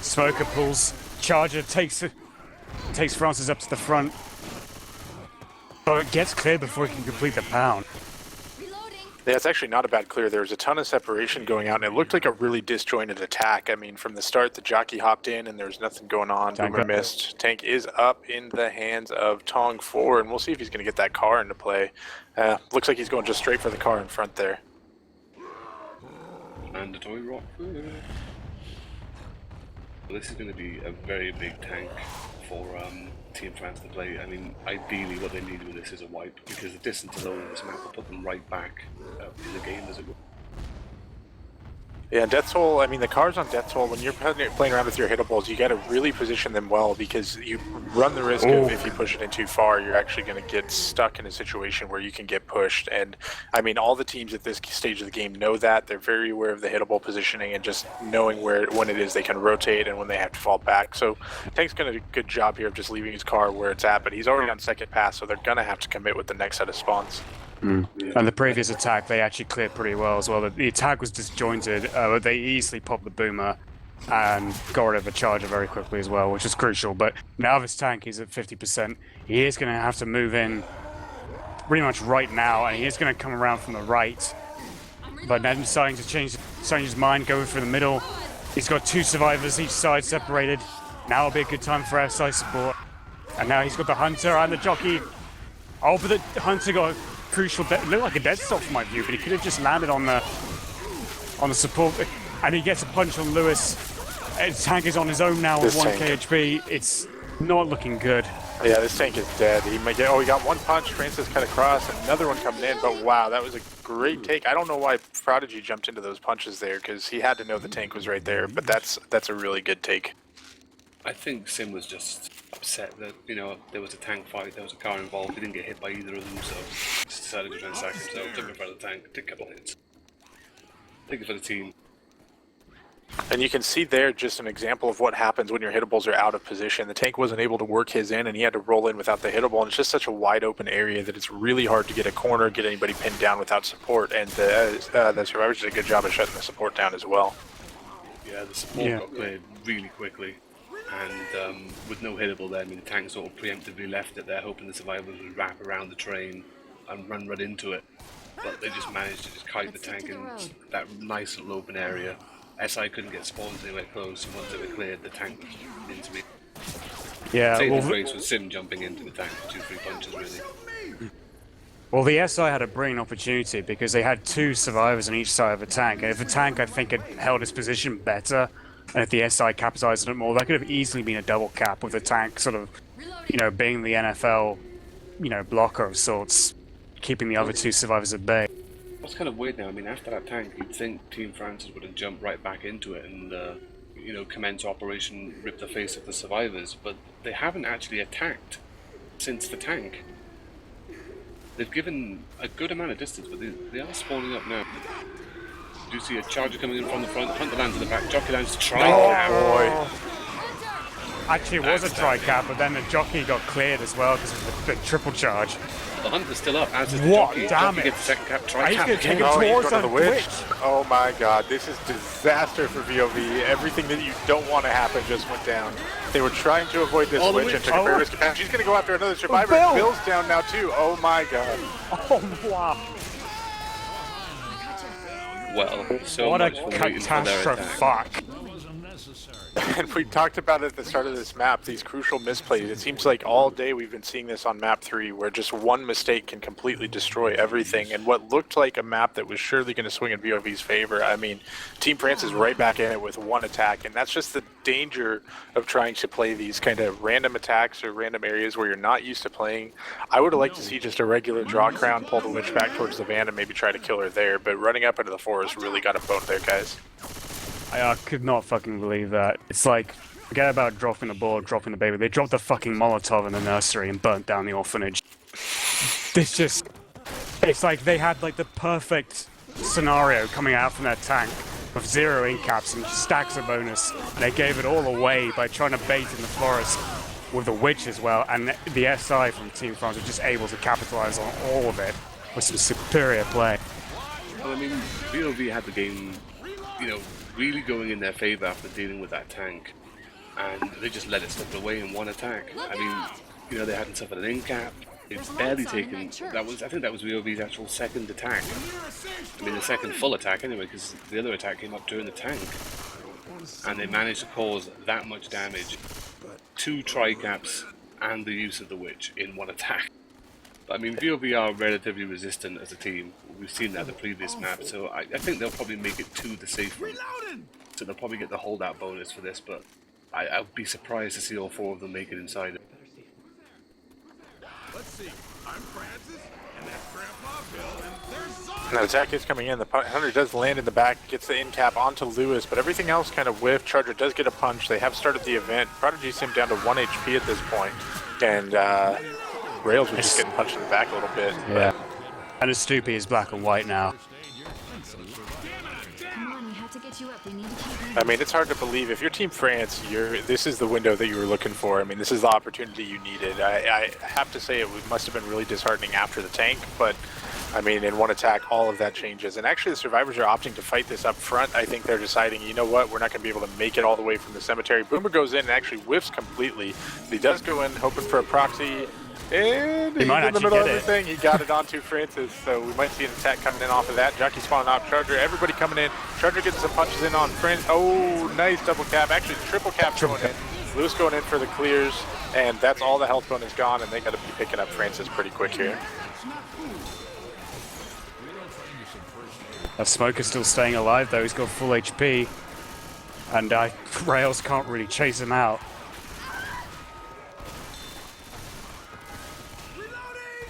S3: Smoker pulls, Charger takes Francis up to the front. But it gets cleared before he can complete the pound.
S1: Yeah, it's actually not a bad clear. There was a ton of separation going out, and it looked like a really disjointed attack. I mean, from the start, the jockey hopped in, and there was nothing going on.
S3: Tank
S1: Boomer
S3: up.
S1: missed. Tank is up in the hands of Tong 4, and we'll see if he's going to get that car into play. Looks like he's going just straight for the car in front there.
S2: Mandatory rock. Well, this is going to be a very big tank for Team France to play. I mean, ideally what they need with this is a wipe, because the distance alone in this map will put them right back in the game as it were.
S1: Yeah, Death Toll, I mean, the cars on Death Toll, when you're playing around with your hittables, you got to really position them well, because you run the risk of, if you push it in too far, you're actually going to get stuck in a situation where you can get pushed. And, I mean, all the teams at this stage of the game know that. They're very aware of the hittable positioning and just knowing when it is they can rotate and when they have to fall back. So, Tank's going to do a good job here of just leaving his car where it's at, but he's already on second pass, so they're going to have to commit with the next set of spawns.
S3: And the previous attack, they actually cleared pretty well as well. The attack was disjointed, but they easily popped the Boomer and got rid of a Charger very quickly as well, which is crucial. But now this tank is at 50%. He is going to have to move in pretty much right now, and he is going to come around from the right. But then deciding to change his mind, go for the middle. He's got 2 survivors each side separated. Now will be a good time for SI support. And now he's got the Hunter and the jockey. Oh, but the Hunter got crucial. It looked like a dead stop from my view, but he could have just landed on the support, and he gets a punch on Lewis. Tank is on his own now with
S1: This
S3: 1k
S1: tank.
S3: HP. It's not looking good.
S1: Yeah, this tank is dead. He might get. Oh, he got one punch. Francis cut across. Another one coming in. But wow, that was a great take. I don't know why Prodigy jumped into those punches there because he had to know the tank was right there. But that's a really good take.
S2: I think Sim was just upset that, you know, there was a tank fight, there was a car involved, he didn't get hit by either of them, so just decided to try and sack himself, took in front of the tank, took a couple of hits. Take it for the team.
S1: And you can see there just an example of what happens when your hittables are out of position. The tank wasn't able to work his in, and he had to roll in without the hittable. And it's just such a wide open area that it's really hard to get a corner, get anybody pinned down without support. And the survivors did a good job of shutting the support down as well.
S2: Yeah, the support got cleared really quickly. And with no hittable there, I mean, the tank sort of preemptively left it there, hoping the survivors would wrap around the train and run right into it. But they just managed to just kite the tank in that nice little open area. SI couldn't get spawns anywhere close, and once they were cleared, the tank was into it.
S3: Yeah,
S2: Saving grace was Sim jumping into the tank for 2-3 punches, really.
S3: well, the SI had a brilliant opportunity because they had 2 survivors on each side of the tank. And if the tank, I think, had held its position better, and if the SI capitalized on it more, that could have easily been a double cap with the tank sort of, you know, being the NFL, you know, blocker of sorts, keeping the other 2 survivors at bay.
S2: What's kind of weird now, I mean, after that tank, you'd think Team Francis would have jumped right back into it and, you know, commence Operation Rip the Face of the Survivors, but they haven't actually attacked since the tank. They've given a good amount of distance, but they are spawning up now. Do you see a charger coming in from the front, Hunter lands in the back, jockey lands to try.
S1: Oh boy.
S3: Actually, it was a tri-cap, but then the jockey got cleared as well because of the triple charge.
S2: The Hunter's still up, as is the
S3: What
S2: jockey.
S3: damage?
S2: Jockey gets the second cap,
S3: He's
S2: tri-cap
S3: gonna take
S2: again.
S3: it
S1: Oh, he's
S3: towards
S1: going to
S3: the
S1: the witch.
S3: witch.
S1: Oh my god, this is disaster for vOv. Everything that you don't want to happen just went down. They were trying to avoid this
S2: Oh, the
S1: witch and
S2: witch.
S1: took a very risky path. She's going to go after another survivor.
S3: Bill.
S1: Bill's down now too. Oh my god.
S3: Oh, wow.
S2: Well, so
S3: What a
S2: much for waiting for their
S3: catastrophe.
S2: attack.
S3: Fuck.
S1: And we talked about it at the start of this map, these crucial misplays. It seems like all day we've been seeing this on map 3, where just one mistake can completely destroy everything. And what looked like a map that was surely going to swing in vOv's favor, I mean, Team France is right back in it with one attack. And that's just the danger of trying to play these kind of random attacks or random areas where you're not used to playing. I would have liked to see just a regular draw crown, pull the witch back towards the van and maybe try to kill her there. But running up into the forest really got a bone there, guys.
S3: I could not fucking believe that. It's like, forget about dropping the ball, dropping the baby. They dropped the fucking Molotov in the nursery and burnt down the orphanage. This just... It's like they had like the perfect scenario coming out from that tank with 0 ink caps and stacks of bonus. And they gave it all away by trying to bait in the forest with the witch as well. And the SI from Team France were just able to capitalize on all of it with some superior play.
S2: Well, I mean, vOv had the game, you know, really going in their favor after dealing with that tank, and they just let it slip away in one attack. I mean, you know, they hadn't suffered an in cap. It's barely taken. That was, I think, that was vOv's actual second attack. I mean, the second full attack anyway, because the other attack came up during the tank, and they managed to cause that much damage. 2 tri-caps and the use of the witch in one attack. But I mean, vOv are relatively resistant as a team. We've seen that the previous map, so I think they'll probably make it to the safe room. So they'll probably get the holdout bonus for this, but I'll be surprised to see all 4 of them make it inside.
S9: Let's see. I'm Francis, and that's Grandpa Bill, and there's Zon.
S1: And that attack is coming in. The Hunter does land in the back, gets the in cap onto Lewis, but everything else kind of whiffed. Charger does get a punch. They have started the event. Prodigy's him down to 1 HP at this point, and Rails was just getting punched in the back a little bit.
S3: Yeah. And the Stoopy is black and white now.
S8: Come on, we have to get you up. We need to keep moving.
S1: I mean, it's hard to believe. If you're Team France, this is the window that you were looking for. I mean, this is the opportunity you needed. I have to say it must have been really disheartening after the tank, but I mean, in one attack, all of that changes. And actually, the survivors are opting to fight this up front. I think they're deciding, you know what, we're not going to be able to make it all the way from the cemetery. Boomer goes in and actually whiffs completely. He does go in, hoping for a proxy. And he's
S3: might
S1: in the
S3: actually
S1: middle of
S3: get it.
S1: everything. He got it onto Francis, so we might see an attack coming in off of that. Jockey spawning off Charger. Everybody coming in. Charger getting some punches in on Francis. Oh, nice double cap. Actually, triple cap going in. Lewis going in for the clears, and that's all the health bonus gone, and they got to be picking up Francis pretty quick here.
S3: That Smoker's still staying alive though. He's got full HP. and Rails can't really chase him out.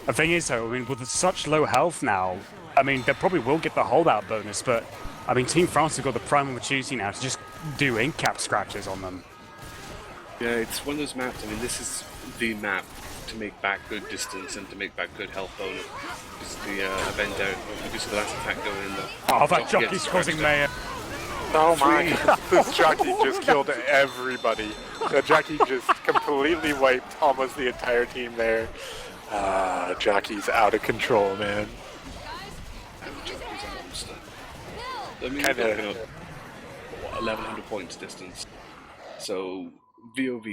S3: The thing is, though, I mean, with such low health now, I mean, they probably will get the holdout bonus, but I mean, Team France have got the prime opportunity now to just do in-cap scratches on them.
S2: Yeah, it's one of those maps. I mean, this is the map to make back good distance and to make back good health bonus. It's the event there. You see the last attack going in there.
S3: Oh, that jockey's causing mayhem.
S1: Oh my god, this jockey just killed everybody. The jockey just completely wiped almost the entire team there. Jockey's out of control, man.
S2: Jockey's a monster. I mean, we're looking at 1,100 points distance. So vOv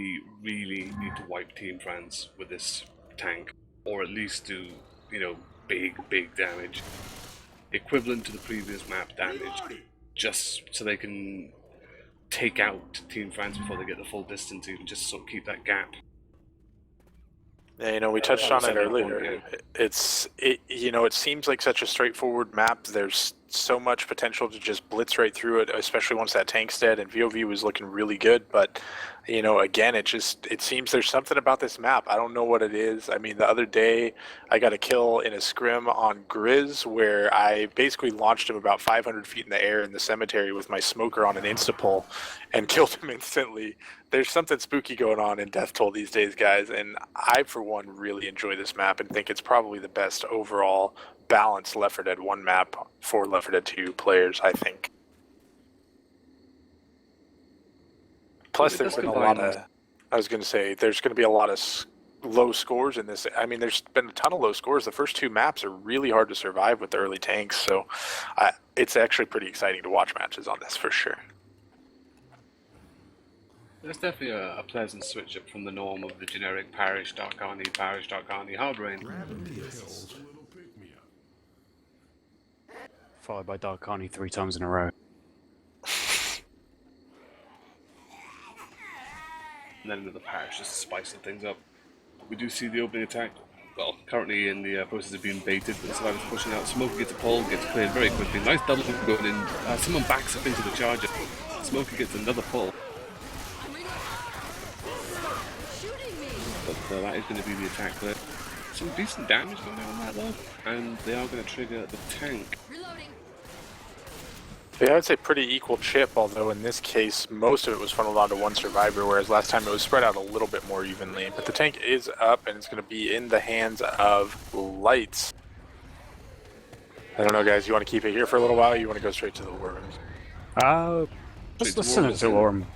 S2: really need to wipe Team France with this tank, or at least do, you know, big damage, equivalent to the previous map damage, just so they can take out Team France before they get the full distance, even just sort of keep that gap.
S1: Yeah, you know, we touched on it earlier. It seems like such a straightforward map. There's so much potential to just blitz right through it, especially once that tank's dead, and vOv was looking really good, but you know, again, it seems there's something about this map. I don't know what it is. I mean, the other day I got a kill in a scrim on Grizz where I basically launched him about 500 feet in the air in the cemetery with my smoker on an insta-pull and killed him instantly. There's something spooky going on in Death Toll these days, guys, and I, for one, really enjoy this map and think it's probably the best overall balanced Left 4 Dead 1 map for Left 4 Dead 2 players, I think. Plus, there's been a lot of, there's going to be a lot of low scores in this. I mean, there's been a ton of low scores. The first two maps are really hard to survive with the early tanks, so it's actually pretty exciting to watch matches on this for sure.
S2: There's definitely a pleasant switch up from the norm of the generic Parish, Dark Arnie, Hard Rain.
S3: Followed by Dark Arnie 3 times in a row.
S2: And then another Parish just spicing things up. We do see the opening attack, well, currently in the process of being baited, but the survivor's pushing out. Smokey gets a pull, gets cleared very quickly. Nice double hook going in. Someone backs up into the charger. Smokey gets another pull. But that is going to be the attack there. Some decent damage going on that though, and they are going to trigger the tank.
S1: Yeah, I would say pretty equal chip, although in this case, most of it was funneled onto one survivor, whereas last time it was spread out a little bit more evenly. But the tank is up, and it's going to be in the hands of Lights. I don't know, guys, you want to keep it here for a little while, or you want to go straight to the war rooms?
S3: Just listen to the war room.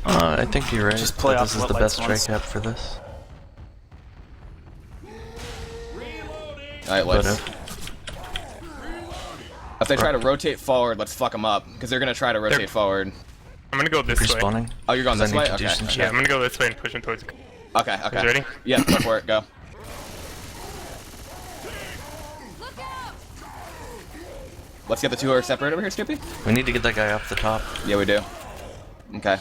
S4: I think you're right.
S5: Just play
S4: that
S5: off
S4: this is
S5: what
S4: the best
S5: Lights
S4: strike cap for this.
S6: Alright, let's... If they try to rotate forward, let's fuck them up, because they're going to try to rotate forward.
S7: I'm gonna go this way.
S4: Respawning.
S6: Oh, you're going this way? Okay.
S7: Yeah, I'm gonna go this way and push him towards.
S6: Okay, okay.
S7: You ready?
S6: Yeah, go for it, go. Let's get the two who are separated over here, Skippy.
S4: We need to get that guy off the top.
S6: Yeah, we do. Okay.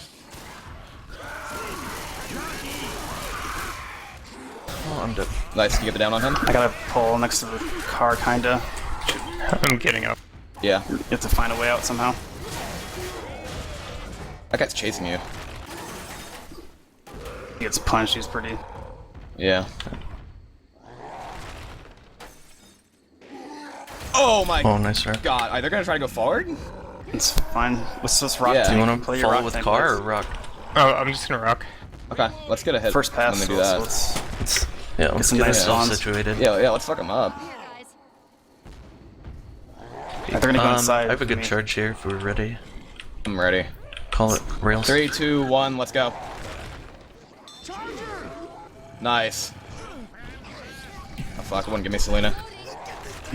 S4: Oh, I'm dead.
S6: Nice, you get the down on him?
S5: I got a pole next to the car, kinda.
S7: I'm getting up.
S6: Yeah.
S5: You have to find a way out somehow.
S6: That guy's chasing you.
S5: He gets punched, he's pretty...
S6: Yeah. Oh my
S4: nice sir.
S6: god, they're gonna try to go forward?
S5: It's fine. Let's just rock.
S6: Yeah.
S4: Do you want to
S5: Play your
S4: follow
S5: rock
S4: with
S5: tank,
S4: car
S5: please.
S4: or rock?
S7: Oh, I'm just gonna rock.
S6: Okay, let's get a hit.
S5: First pass,
S6: Let me
S5: so
S6: do that.
S5: let's
S4: Yeah, let's
S5: some
S4: get
S5: nice
S4: ourselves
S5: spawns.
S4: situated.
S6: Yeah, let's fuck them up.
S5: They're gonna go inside.
S4: I have a good
S5: me.
S4: charge here if we're ready.
S6: I'm ready.
S4: Call it rails.
S6: 3, 2, 1, let's go. Nice. Oh fuck, it wouldn't give me Selena.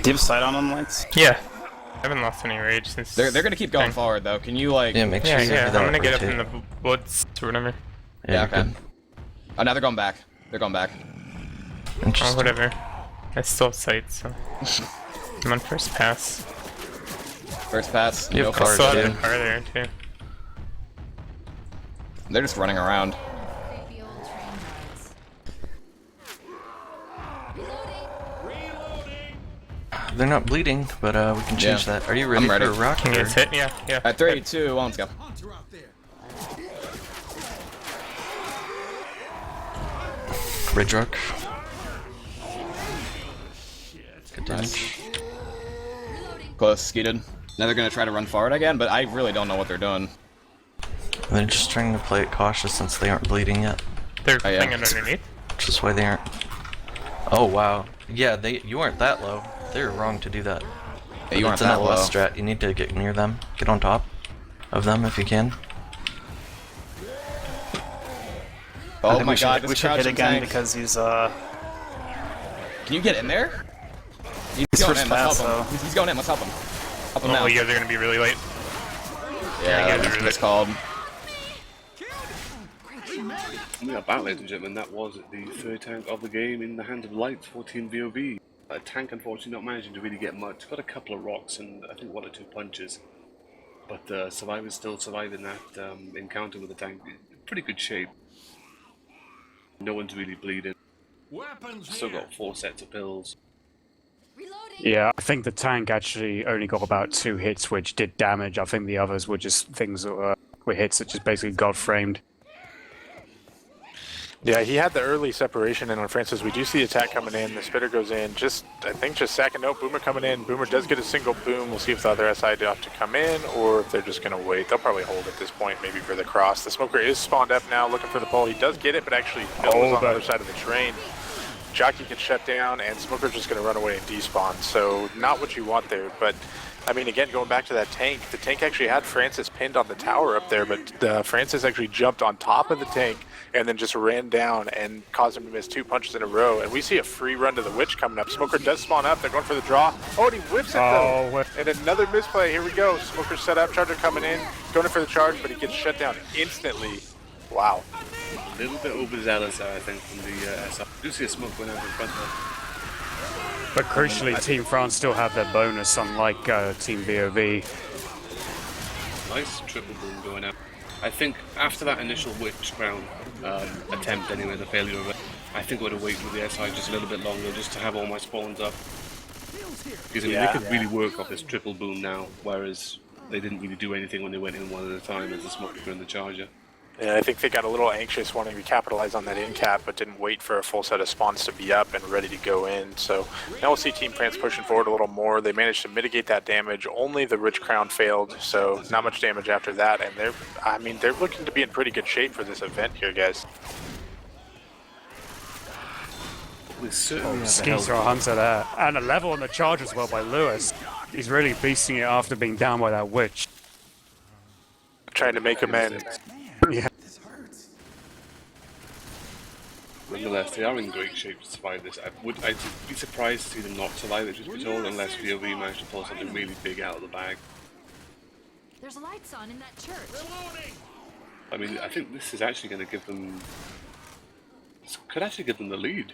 S5: Do you have sight on them, Lights?
S7: Yeah. I haven't lost any rage since.
S6: They're gonna keep going forward though. Can you like...
S4: Yeah, make sure
S7: Yeah,
S4: you do
S7: yeah.
S4: that.
S7: I'm gonna get up
S4: rotate.
S7: in the woods or whatever.
S6: Yeah,
S4: you're
S6: okay.
S4: good.
S6: Oh, now they're going back. They're going back.
S7: Or
S4: Interesting.
S7: whatever. I still have sight, so. I'm on first pass.
S6: First pass.
S4: You have
S6: go for
S7: I
S6: it.
S7: still have
S4: dude.
S7: the car there too.
S6: They're just running around.
S4: they're not bleeding, but we can change that. Are you ready,
S6: ready.
S4: for a rock?
S7: Can you
S4: or-
S7: guys hit? Yeah, yeah.
S6: At 3, 2, 1, let's go.
S9: Hunter out there.
S4: Ridge rock. Good damage.
S6: Close, skeeted. Now they're gonna try to run forward again, but I really don't know what they're doing.
S4: They're just trying to play it cautious since they aren't bleeding yet,
S7: They're
S6: Oh, yeah.
S7: playing underneath.
S4: which is why they aren't. Oh wow. Yeah, you aren't that low. They were wrong to do that.
S6: Yeah, you aren't
S4: It's an
S6: that
S4: LS
S6: low.
S4: strat. You need to get near them. Get on top of them if you can.
S5: I
S6: Oh
S5: think
S6: my
S5: we
S6: god,
S5: should, we
S6: this
S5: should hit
S6: crouching
S5: again
S6: tank.
S5: because he's
S6: Can you get in there? He's
S5: He's
S6: going
S5: first
S6: in, let's
S5: pass,
S6: help him.
S5: though.
S6: He's going in, let's help him. Help him
S7: Oh,
S6: now.
S7: you guys are gonna be really late.
S6: Yeah,
S7: you guys are
S6: that's
S7: really-
S6: miscalled.
S2: We are back, ladies and gentlemen. That was the third tank of the game in the hands of Lights 14 vOv. A tank, unfortunately, not managing to really get much. Got a couple of rocks and I think 1 or 2 punches. But Survivor's still surviving that encounter with the tank. Pretty good shape. No one's really bleeding.
S9: Weapons
S2: Still
S9: here.
S2: got 4 sets of pills.
S3: Yeah, I think the tank actually only got about 2 hits, which did damage. I think the others were just things that were hits that just basically got framed.
S1: Yeah, he had the early separation in on Francis. We do see the attack coming in. The spitter goes in. I think just sacking. Nope, Boomer coming in. Boomer does get a single boom. We'll see if the other SI do have to come in or if they're just going to wait. They'll probably hold at this point, maybe for the cross. The smoker is spawned up now, looking for the pole. He does get it, but actually Bill is on the other side of the train. Jockey gets shut down, and Smoker's just going to run away and despawn. So not what you want there, but I mean, again, going back to that tank, the tank actually had Francis pinned on the tower up there, but Francis actually jumped on top of the tank and then just ran down and caused him to miss 2 punches in a row. And we see a free run to the witch coming up. Smoker does spawn up. They're going for the draw. Oh, and he whips it though. And another misplay. Here we go. Smoker set up. Charger coming in. Going in for the charge, but he gets shut down instantly. Wow.
S2: A little bit overzealous, I think, from the SR. Do see a smoke going out in front there.
S3: But crucially, Team France still have their bonus, unlike Team vOv.
S2: Nice triple boom going out. I think after that initial witch crown attempt, anyway, the failure of it, I think I would have waited with the SI just a little bit longer just to have all my spawns up. Because I mean, they could really work off this triple boom now, whereas they didn't really do anything when they went in one at a time as the smoker and the charger.
S1: Yeah, I think they got a little anxious wanting to capitalize on that in cap, but didn't wait for a full set of spawns to be up and ready to go in. So now we'll see Team France pushing forward a little more. They managed to mitigate that damage. Only the Rich Crown failed, so not much damage after that. And they're looking to be in pretty good shape for this event here, guys.
S2: We certainly have a
S3: Skeezer or Hunter there. And a level on the charge as well by Lewis. He's really beasting it after being down by that witch.
S1: Trying to make amends.
S3: Yeah.
S2: Nonetheless, they are in great shape to survive this. I'd be surprised to see them not survive it, just at all, unless vOv managed to pull something really big out of the bag.
S8: There's lights on in that church.
S2: I mean, I think this is actually going to give them... This could actually give them the lead.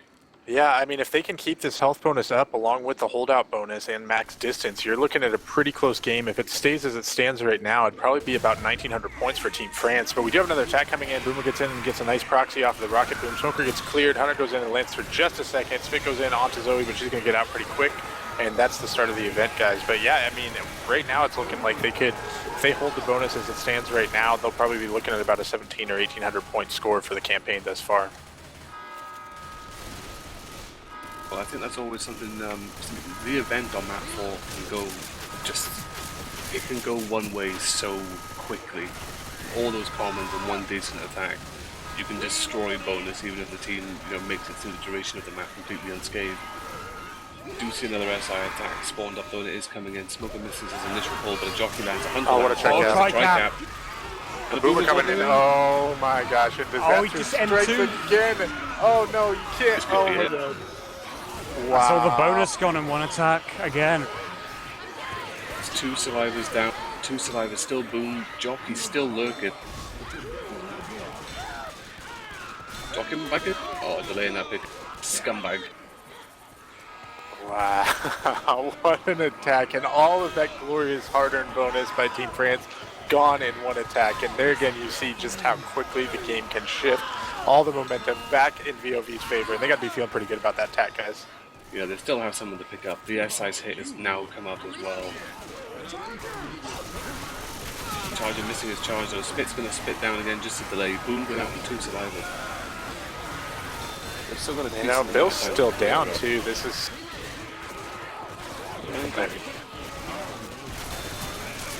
S1: Yeah, I mean, if they can keep this health bonus up along with the holdout bonus and max distance, you're looking at a pretty close game. If it stays as it stands right now, it'd probably be about 1,900 points for Team France. But we do have another attack coming in. Boomer gets in and gets a nice proxy off of the rocket boom. Smoker gets cleared. Hunter goes in and lands for just a second. Spit goes in onto Zoe, but she's going to get out pretty quick. And that's the start of the event, guys. But yeah, I mean, right now it's looking like they could, if they hold the bonus as it stands right now, they'll probably be looking at about a 1,700 or 1,800 point score for the campaign thus far.
S2: Well, I think that's always something, the event on map 4 can go it can go one way so quickly. All those commons and one decent attack, you can destroy bonus even if the team, makes it through the duration of the map completely unscathed. Do see another SI attack spawned up though, and it is coming in. Smoker misses his initial pull, but a jockey lands a hunter.
S1: Oh, what a tricap.
S2: The
S1: Boomer coming in. Oh my gosh, and
S3: he
S1: disaster
S3: just
S1: strikes
S3: N2'd.
S1: again. Oh no, you can't. Oh my god. Wow.
S3: So the bonus gone in one attack again.
S2: It's 2 survivors down, 2 survivors still boom, jockey still lurking. Jockey back in? Oh, delaying that big scumbag.
S1: Wow, what an attack. And all of that glorious hard-earned bonus by Team France gone in one attack. And there again, you see just how quickly the game can shift. All the momentum back in vOv's favor. And they got to be feeling pretty good about that attack, guys.
S2: Yeah, they still have someone to pick up. The SI's hit has now come up as well. Charger missing his charge though. Spit's gonna spit down again just to delay. Boom going out from 2 survivors. They've still got a
S1: You know,
S2: decent
S1: Bill's
S2: amount of
S1: still
S2: time.
S1: down too. This is.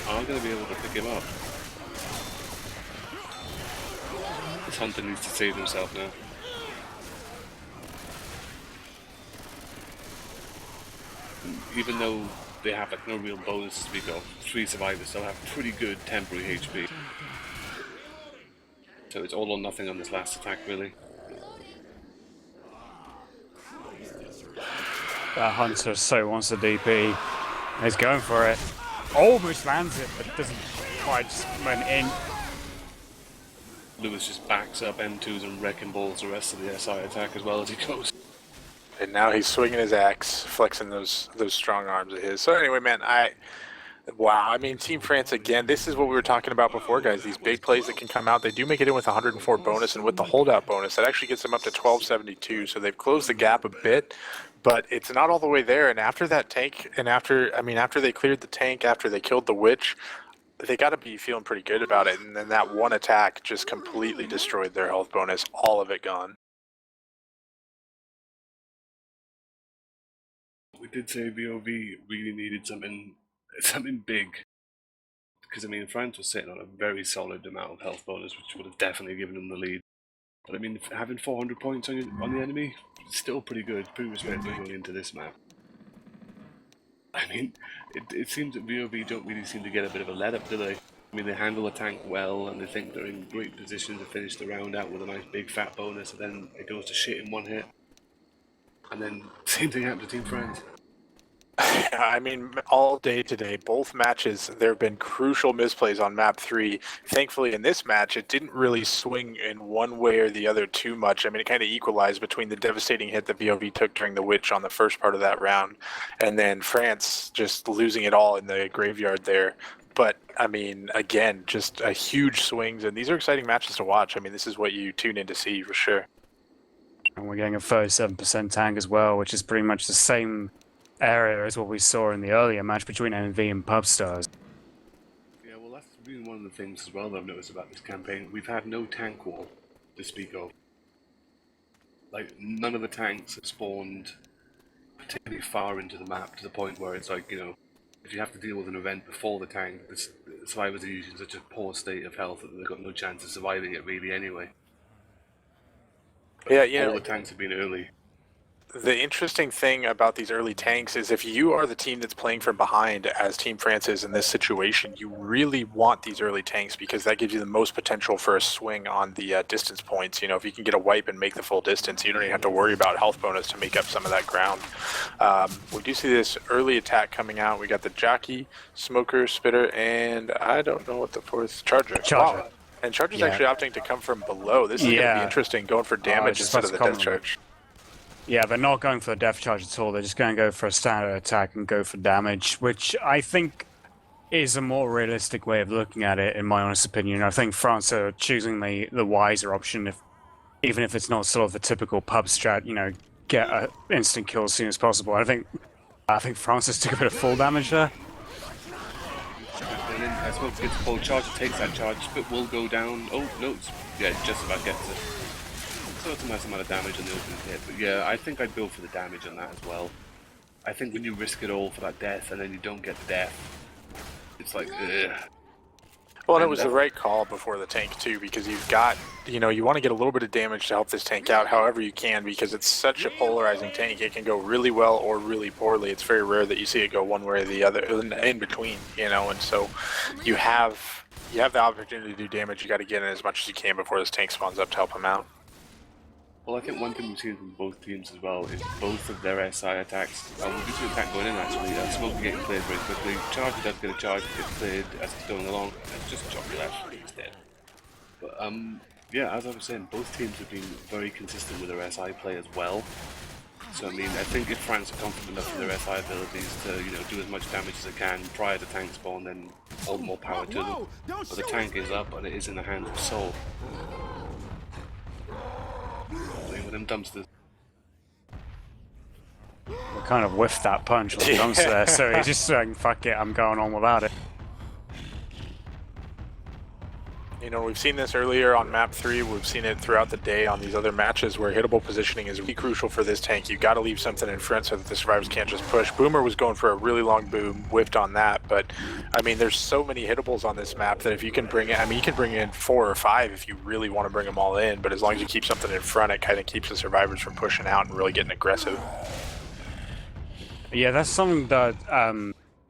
S2: Are going to be able to pick him up. This Hunter needs to save himself now. Even though they have like no real bonus to speak of, 3 survivors still have pretty good temporary HP. So it's all or nothing on this last attack, really.
S3: That Hunter so wants the DP. He's going for it. Almost lands it, but doesn't quite just went in.
S2: Lewis just backs up M2s and wrecking balls the rest of the SI attack as well as he goes.
S1: And now he's swinging his axe, flexing those strong arms of his. So anyway, man, wow. I mean, Team France again. This is what we were talking about before, guys. These big plays that can come out. They do make it in with 104 bonus, and with the holdout bonus, that actually gets them up to 1272. So they've closed the gap a bit, but it's not all the way there. And after that tank, and after they cleared the tank, after they killed the witch, they got to be feeling pretty good about it. And then that one attack just completely destroyed their health bonus. All of it gone.
S2: We did say vOv really needed something big. Because, I mean, France was sitting on a very solid amount of health bonus, which would have definitely given them the lead. But, I mean, having 400 points on the enemy is still pretty good, pretty respectable going into this map. I mean, it seems that vOv don't really seem to get a bit of a let-up, do they? I mean, they handle the tank well, and they think they're in great position to finish the round out with a nice big fat bonus, and then it goes to shit in one hit. And then, same thing happened to Team France.
S1: I mean, all day today, both matches, there have been crucial misplays on map 3. Thankfully, in this match, it didn't really swing in one way or the other too much. I mean, it kind of equalized between the devastating hit that vOv took during the witch on the first part of that round, and then France just losing it all in the graveyard there. But, I mean, again, just a huge swings, and these are exciting matches to watch. I mean, this is what you tune in to see, for sure.
S3: And we're getting a 37% tank as well, which is pretty much the same area as what we saw in the earlier match between NV and Pubstars.
S2: Yeah, well, that's been one of the things as well that I've noticed about this campaign. We've had no tank wall to speak of. Like, none of the tanks have spawned particularly far into the map to the point where it's like, you know, if you have to deal with an event before the tank, the survivors are usually in such a poor state of health that they've got no chance of surviving it really anyway. But
S1: Yeah, you
S2: all
S1: know,
S2: the tanks have been early.
S1: the interesting thing about these early tanks is if you are the team that's playing from behind, as Team France is in this situation, you really want these early tanks because that gives you the most potential for a swing on the distance points. You know, if you can get a wipe and make the full distance, you don't even have to worry about health bonus to make up some of that ground. We do see this early attack coming out. We got the Jockey, Smoker, Spitter, and I don't know what the fourth, Charger.
S3: Charger.
S1: Wow. And Charger's actually opting to come from below. This is going to be interesting, going for damage
S3: just
S1: instead of the
S3: about
S1: death
S3: to
S1: charge.
S3: Yeah, they're not going for the death charge at all. They're just going to go for a standard attack and go for damage, which I think is a more realistic way of looking at it, in my honest opinion. I think France are choosing the wiser option, even if it's not sort of the typical pub strat, you know, get an instant kill as soon as possible. I think France has took a bit of full damage there.
S2: And then I suppose gets the full charge, takes that charge, but will go down. Oh, no, yeah, just about gets it. So it's a nice amount of damage on the opening hit. But yeah, I think I'd go for the damage on that as well. I think when you risk it all for that death and then you don't get the death, it's like, ugh.
S1: Well, and it was the right call before the tank, too, because you've got, you know, you want to get a little bit of damage to help this tank out however you can, because it's such a polarizing tank. It can go really well or really poorly. It's very rare that you see it go one way or the other, in between, you know, and so you have the opportunity to do damage. You got to get in as much as you can before this tank spawns up to help him out.
S2: Well, I think one thing we've seen from both teams as well is both of their SI attacks. We'll do the attack going in actually. Smoker getting cleared very quickly. Charger does get a charge, gets cleared as it's going along. It's just chop your left instead. But yeah, as I was saying, both teams have been very consistent with their SI play as well. So I mean, I think if France are confident enough in their SI abilities to, you know, do as much damage as they can prior to tank spawn, then all the more power to them. But the tank is up and it is in the hands of Soul. Playing with them dumpsters.
S3: kind of whiffed that punch when it comes to there, so he's just saying, fuck it, I'm going on without it.
S1: You know, we've seen this earlier on map 3, we've seen it throughout the day on these other matches where hittable positioning is really crucial for this tank. You've got to leave something in front so that the survivors can't just push. Boomer was going for a really long boom, whiffed on that, but I mean, there's so many hittables on this map that if you can bring it, I mean, you can bring in 4 or 5 if you really want to bring them all in, but as long as you keep something in front, it kind of keeps the survivors from pushing out and really getting aggressive.
S3: Yeah, that's something that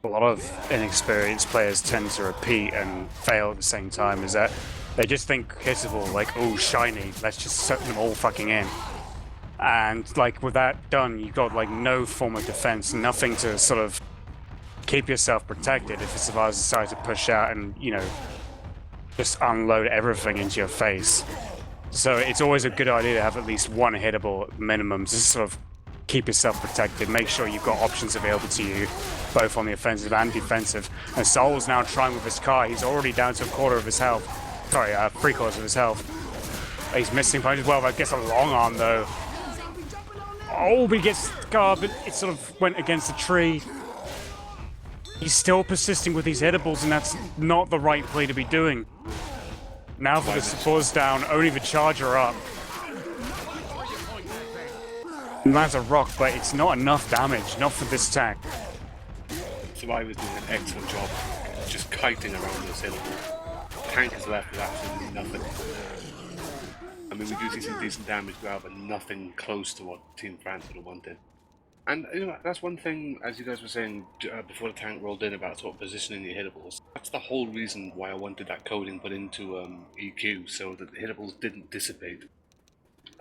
S3: a lot of inexperienced players tend to repeat and fail at the same time, is that they just think hittable, like, oh, shiny, let's just set them all fucking in. And, like, with that done, you've got, like, no form of defense, nothing to sort of keep yourself protected if the survivors decide to push out and, you know, just unload everything into your face. So it's always a good idea to have at least one hittable at minimum, just sort of keep yourself protected, make sure you've got options available to you, both on the offensive and defensive. And Soul's now trying with his car, he's already down to a quarter of his health. Sorry, 3/4 of his health. He's missing punches. Well, that gets a long arm though. Oh, but he gets the car, but it sort of went against the tree. He's still persisting with these hittables, and that's not the right play to be doing. Now for the supports down, only the charger up. Lands a rock, but it's not enough damage, not for this tank.
S2: Survivors doing an excellent job just kiting around those hittables. Tank is left with absolutely nothing. I mean, we do see some decent damage go out, but nothing close to what Team France would have wanted. And you know, that's one thing, as you guys were saying before the tank rolled in, about sort of positioning your hittables. That's the whole reason why I wanted that coding put into EQ, so that the hittables didn't dissipate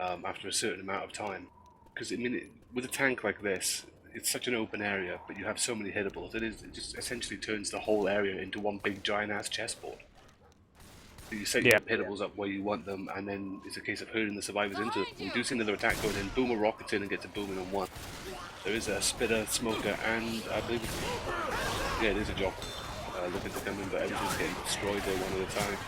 S2: after a certain amount of time. Because I mean, with a tank like this, it's such an open area, but you have so many hittables. It just essentially turns the whole area into one big giant ass chessboard. You set your hittables up where you want them, and then it's a case of herding the survivors into them. We do see another attack going in. Boomer rockets in and gets a booming on one. There is a spitter, smoker, and I believe it is a jock looking to come in, but everything's getting destroyed there one at a time.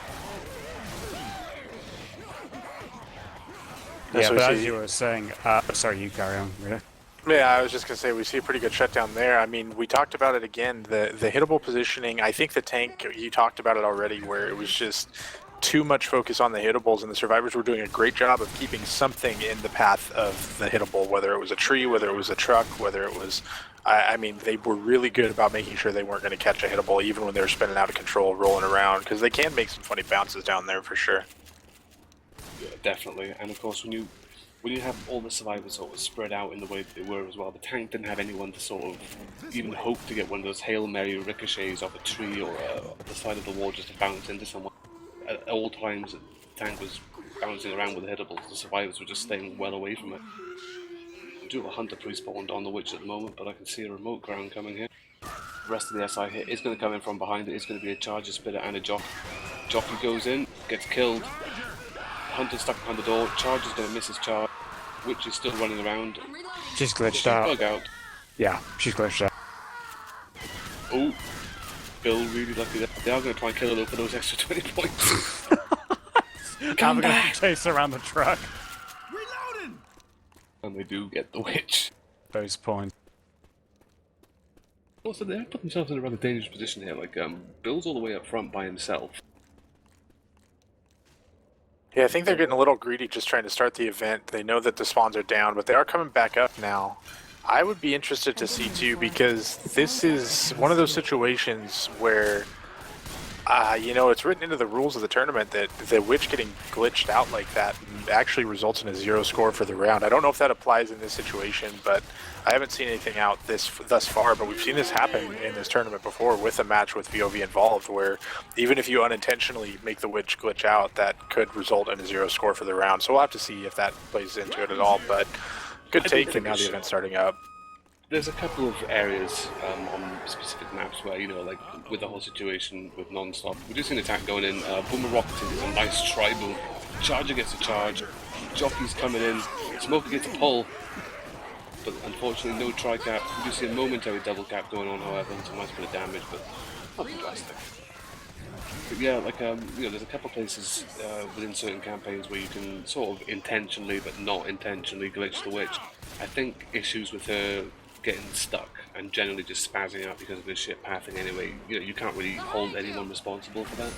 S3: Yeah, but as you were saying, sorry, you carry on, really.
S1: Yeah, I was just going to say, we see a pretty good shutdown there. I mean, we talked about it again, the hittable positioning. I think the tank, you talked about it already, where it was just too much focus on the hittables, and the survivors were doing a great job of keeping something in the path of the hittable, whether it was a tree, whether it was a truck, whether it was... I mean, they were really good about making sure they weren't going to catch a hittable, even when they were spinning out of control, rolling around, because they can make some funny bounces down there for sure.
S2: Yeah, definitely. And of course, when you have all the survivors sort of spread out in the way that they were as well, the tank didn't have anyone to sort of even hope to get one of those Hail Mary ricochets off a tree or the side of the wall just to bounce into someone. At all times, the tank was bouncing around with the hittables. The survivors were just staying well away from it. We do have a hunter pre-spawned on the witch at the moment, but I can see a remote ground coming here. The rest of the SI hit is going to come in from behind it. It's going to be a charger, spitter, and a jock. Jockey goes in, gets killed. Hunter's stuck behind the door. Charger's going to miss his charge. Witch is still running around.
S3: She's glitched out.
S2: Bug out.
S3: Yeah, she's glitched out.
S2: Oh, Bill really lucky that they are going to try and kill her though for those extra 20 points.
S3: Come back! Chase around the truck.
S9: Reloading!
S2: And they do get the witch.
S3: Those points.
S2: Also, they put themselves in a rather dangerous position here. Like, Bill's all the way up front by himself.
S1: Yeah, I think they're getting a little greedy just trying to start the event. They know that the spawns are down, but they are coming back up now. I would be interested to see too, because this is one of those situations where, you know, it's written into the rules of the tournament that the witch getting glitched out like that actually results in a 0 score for the round. I don't know if that applies in this situation, but I haven't seen anything out thus far, but we've seen this happen in this tournament before with a match with vOv involved, where even if you unintentionally make the witch glitch out, that could result in a 0 score for the round. So we'll have to see if that plays into it at all, but good take, and now the event's starting up.
S2: There's a couple of areas on specific maps where, you know, like with the whole situation with non-stop, we do see an attack going in. Boomer rocketing is a nice tri-boom. Charger gets a charge. Jockey's coming in. Smoker gets a pull. But unfortunately, no tri-cap. We do see a momentary double cap going on, however, and some nice bit of damage, but nothing drastic. But yeah, like, you know, there's a couple places within certain campaigns where you can sort of intentionally, but not intentionally, glitch the witch. I think issues with her getting stuck and generally just spazzing out because of his shit pathing anyway, you know, you can't really hold anyone responsible for that.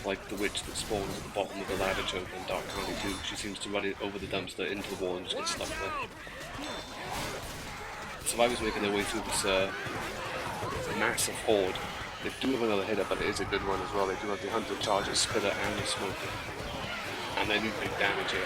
S2: Like the witch that spawns at the bottom of the ladder choke in Dark County 2, she seems to run it over the dumpster into the wall and just get stuck there. Survivors making their way through this massive horde. They do have another hitter, but it is a good one as well. They do have the Hunter, Charger, Spitter, and the Smoker. And they do big damage here.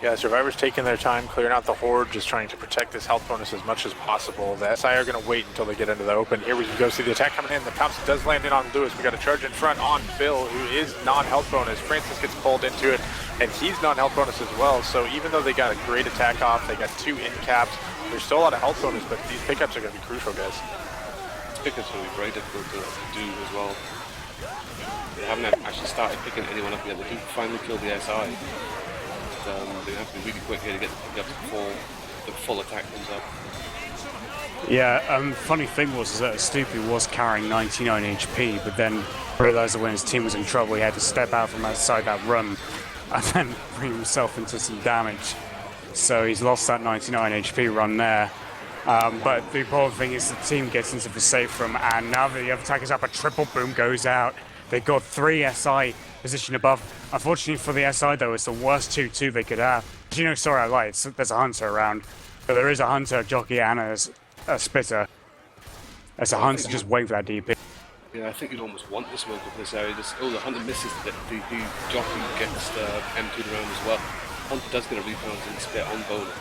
S1: Yeah, Survivors taking their time, clearing out the horde, just trying to protect this health bonus as much as possible. The SI are going to wait until they get into the open. Here we go, see the attack coming in. The pounce does land in on Lewis. We got a charge in front on Phil, who is non-health bonus. Francis gets pulled into it, and he's non-health bonus as well. So even though they got a great attack off, they got 2 in caps, there's still a lot of health bonus, but these pickups are going to be crucial, guys.
S2: These pickups will be very difficult to do as well. They haven't actually started picking anyone up yet. They do finally kill the SI. They have to be really quick here to get the pickups before the full attack comes up.
S3: Yeah, funny thing was that Stoopy was carrying 99 HP, but then realized that when his team was in trouble, he had to step out from outside that run and then bring himself into some damage. So he's lost that 99 HP run there. But the important thing is the team gets into the safe room, and now that the other attack is up, a triple boom goes out. They got 3 SI position above. Unfortunately for the SI though, it's the worst 2-2 they could have. You know, sorry I lied, there's a Hunter around. But there is a Hunter, a Jockey, and a Spitter. There's a Hunter just waiting for that DP.
S2: Yeah, I think you'd almost want the smoke of this area. Just, oh, the Hunter misses, the Jockey gets M2'd around as well. Hunter does get a rebound and spit on bonus.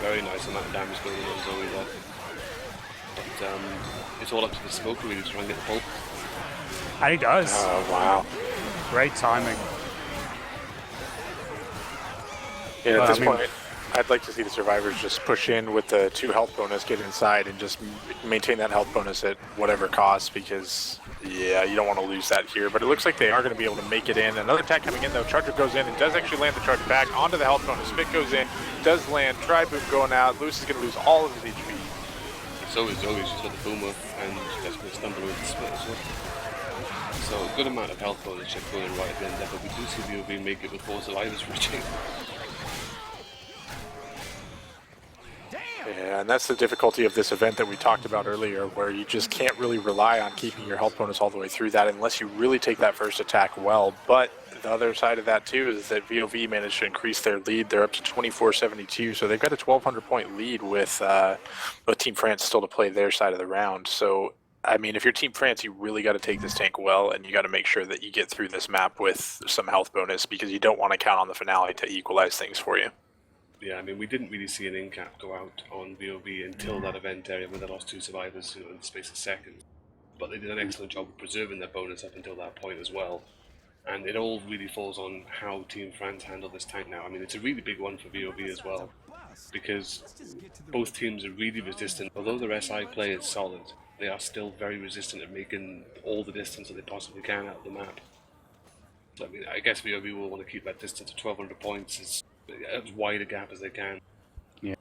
S2: Very nice amount of damage going on Zoe there. But it's all up to the smoker really to try and get the pull.
S3: And he does.
S1: Oh, wow.
S3: Great timing.
S1: Yeah, at this point, I'd like to see the Survivors just push in with the 2 health bonus, get inside, and just maintain that health bonus at whatever cost, because, yeah, you don't want to lose that here. But it looks like they are going to be able to make it in. Another attack coming in, though. Charger goes in and does actually land the charge back onto the health bonus. Spit goes in, does land. Tri-boom going out. Lewis is going to lose all of his HP.
S2: So is Zoe. She's got the boomer, and she's going to stumble with the split as well. So a good amount of health bonus check going right at the end there, but we do see vOv make it before Survivors reaching.
S1: Yeah, and that's the difficulty of this event that we talked about earlier, where you just can't really rely on keeping your health bonus all the way through that unless you really take that first attack well. But the other side of that too is that vOv managed to increase their lead. They're up to 24-72, so they've got a 1,200 point lead with Team France still to play their side of the round. So I mean, if you're Team France, you really got to take this tank well, and you got to make sure that you get through this map with some health bonus, because you don't want to count on the finale to equalize things for you.
S2: Yeah, I mean, we didn't really see an in-cap go out on vOv until that event area when they lost 2 survivors, you know, in the space of seconds. But they did an excellent job of preserving their bonus up until that point as well. And it all really falls on how Team France handle this tank now. I mean, it's a really big one for vOv as well, because both teams are really resistant. Although their SI play is solid, they are still very resistant at making all the distance that they possibly can out of the map. So, I mean, I guess vOv will want to keep that distance of 1,200 points as wide a gap as they can.
S3: Yeah.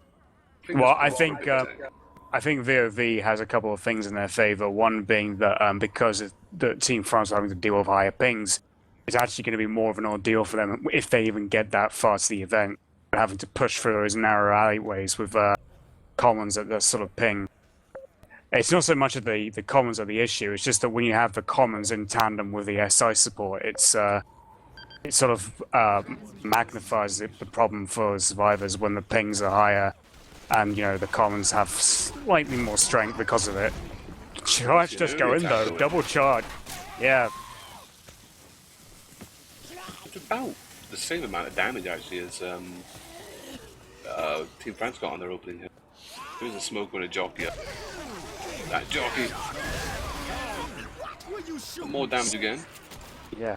S3: Well, I think vOv has a couple of things in their favor. One being that because the Team France are having to deal with higher pings, it's actually going to be more of an ordeal for them if they even get that far to the event. They're having to push through those narrow alleyways with commons at the sort of ping. It's not so much of the commons are the issue, it's just that when you have the commons in tandem with the SI support, it sort of magnifies the problem for survivors when the pings are higher and, you know, the commons have slightly more strength because of it. Charge just go in though, double charge. Yeah.
S2: It's about the same amount of damage actually as Team France got on their opening hit. There's a smoke with a jockey up. That jockey. More damage again.
S3: Yeah.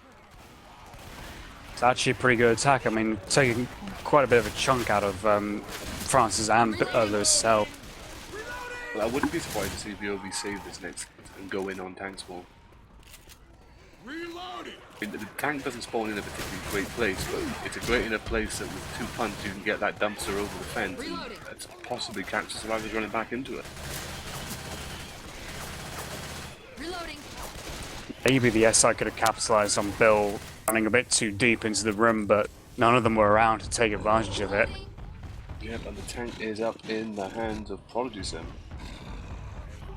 S3: It's actually a pretty good attack. I mean, taking quite a bit of a chunk out of France's and Lewis' cell.
S2: Well, I wouldn't be surprised to see vOv save this next and go in on tank spawn.
S9: Reloading.
S2: The tank doesn't spawn in a particularly great place, but it's a great enough place that with 2 punts you can get that dumpster over the fence and possibly catch the survivors running back into it.
S8: Reloading.
S3: Maybe the SI could have capitalized on Bill running a bit too deep into the room, but none of them were around to take advantage of it.
S2: Yep, and the tank is up in the hands of Prodigy Sim.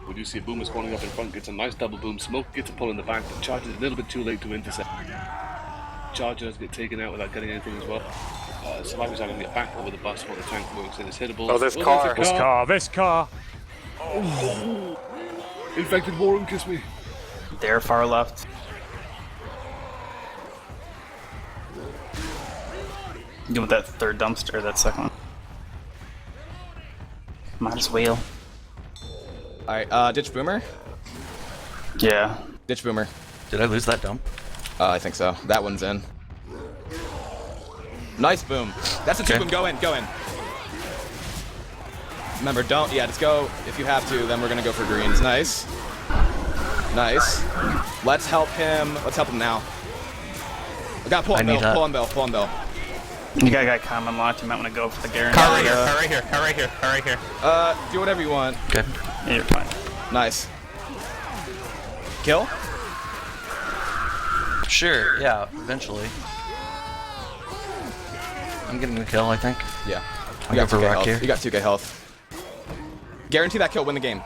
S2: We do see a Boomer spawning up in front, gets a nice double boom. Smoke gets a pull in the back, but Charger is a little bit too late to intercept. Charger does get taken out without getting anything as well. Survivors are going to get back over the bus while the tank works in his hittable.
S1: Oh, this car.
S3: This car!
S2: Infected Warren, kiss me.
S5: They're far left. You want that third dumpster, that second one? Might as well.
S6: Alright, ditch Boomer.
S5: Yeah.
S6: Ditch Boomer.
S4: Did I lose that dump?
S6: I think so. That one's in. Nice boom. That's a two boom. Go in. Remember, just go if you have to, then we're gonna go for greens. Nice. Let's help him now. I got pull him, Bill.
S5: You got a guy common locked, you might want to go for the guarantee.
S7: Car right here.
S6: Do whatever you want.
S4: Okay.
S5: Yeah, you're fine.
S6: Nice. Kill?
S4: Sure, yeah, eventually. I'm getting the kill, I think.
S6: Yeah.
S4: I'll go for rock here.
S6: You got 2k health. Guarantee that kill, win the game.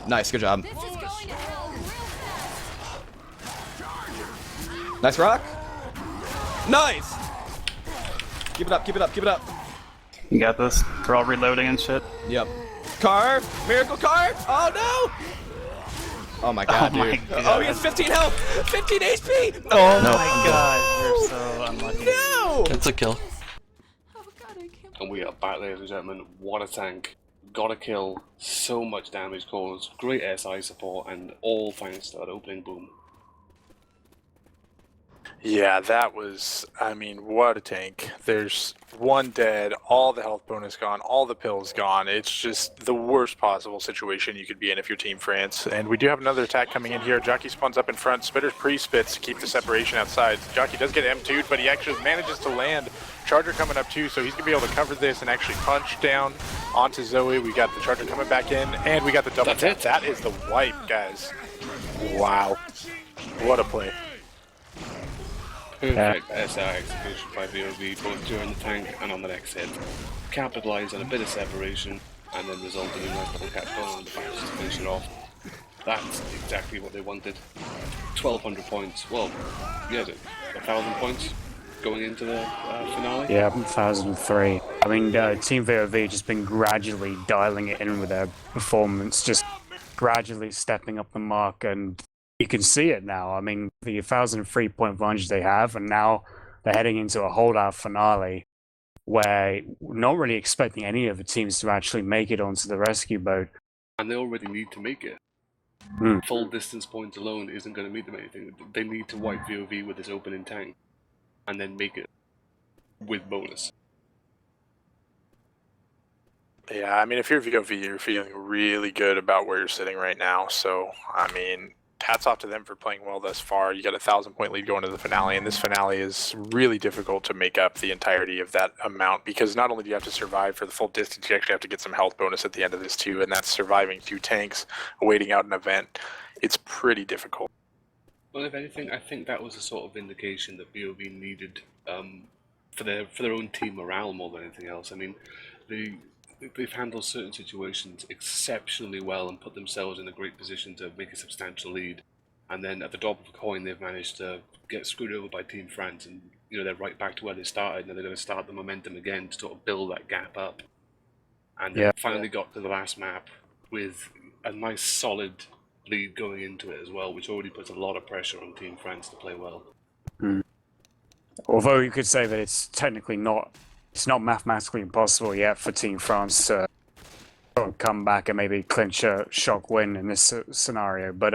S6: Nice, good job.
S8: This is going to hell real fast.
S6: Nice rock. Nice! Keep it up.
S5: You got this. They're all reloading and shit.
S6: Yep. Car! Miracle car! Oh no! Oh my god,
S5: Oh my
S6: dude.
S5: God.
S6: Oh, he has 15 health! 15 HP!
S5: Oh
S4: No.
S5: my god, you're so unlucky.
S6: No!
S4: That's a kill.
S8: Oh god, I can't.
S2: And we are back, ladies and gentlemen. What a tank. Got a kill. So much damage caused. Great SI support, and all thanks to that opening boom.
S1: Yeah, that was, I mean, what a tank. There's one dead, all the health bonus gone, all the pills gone. It's just the worst possible situation you could be in if you're Team France. And we do have another attack coming in here. Jockey spawns up in front. Spitter's pre-spits to keep the separation outside. Jockey does get M2'd, but he actually manages to land. Charger coming up too, so he's going to be able to cover this and actually punch down onto Zoe. We got the Charger coming back in, and we got the double tap. That is the wipe, guys. Wow. What a play.
S2: Perfect SI execution by vOv, both during the tank and on the next hit. Capitalise on a bit of separation, and then result in a nice double catch going on the back to finish it off. That's exactly what they wanted. 1,200 points. Well, yeah, 1,000 points going into the finale.
S3: Yeah, 1003. I mean, Team vOv just been gradually dialing it in with their performance, just gradually stepping up the mark, and you can see it now. I mean, the 1,003 point advantage they have, and now they're heading into a holdout finale where we're not really expecting any of the teams to actually make it onto the rescue boat.
S2: And they already need to make it. Full distance points alone isn't going to make them anything. They need to wipe vOv with this opening tank, and then make it with bonus.
S1: Yeah, I mean, if you're vOv, you're feeling really good about where you're sitting right now. So, I mean, hats off to them for playing well thus far. You got a 1,000-point lead going to the finale, and this finale is really difficult to make up the entirety of that amount, because not only do you have to survive for the full distance, you actually have to get some health bonus at the end of this too, and that's surviving 2 tanks, waiting out an event. It's pretty difficult.
S2: Well, if anything, I think that was a sort of indication that vOv needed for their own team morale more than anything else. I mean, they've handled certain situations exceptionally well and put themselves in a great position to make a substantial lead. And then at the drop of a coin, they've managed to get screwed over by Team France, and they're right back to where they started, and they're going to start the momentum again to sort of build that gap up. And they finally got to the last map with a nice solid lead going into it as well, which already puts a lot of pressure on Team France to play well.
S3: Although you could say that it's technically not. It's not mathematically impossible yet for Team France to come back and maybe clinch a shock win in this scenario. But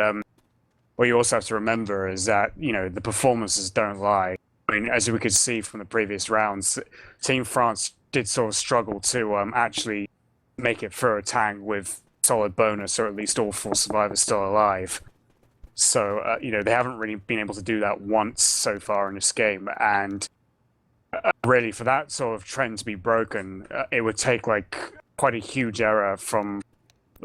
S3: what you also have to remember is that, the performances don't lie. I mean, as we could see from the previous rounds, Team France did sort of struggle to actually make it through a tank with solid bonus, or at least all 4 survivors still alive. So, they haven't really been able to do that once so far in this game. And really, for that sort of trend to be broken, it would take quite a huge error from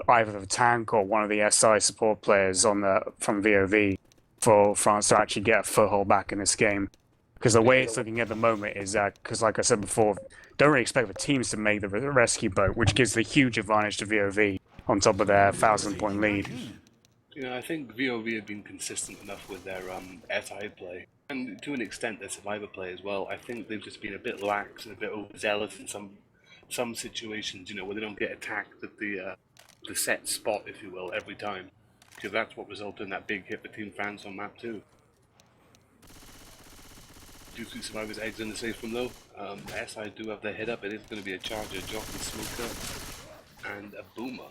S3: either the tank or one of the SI support players on the from vOv for France to actually get a foothold back in this game. Because the way it's looking at the moment is that, because like I said before, don't really expect the teams to make the rescue boat, which gives the huge advantage to vOv on top of their 1,000-point lead.
S2: You know, I think vOv have been consistent enough with their SI play, and to an extent their survivor play as well. I think they've just been a bit lax and a bit overzealous in some situations, you know, where they don't get attacked at the set spot, if you will, every time. Because that's what resulted in that big hit for Team France on map 2. Do see survivors eggs in the safe room though. SI do have their head up. It is going to be a charger, jockey, smoker, and a boomer.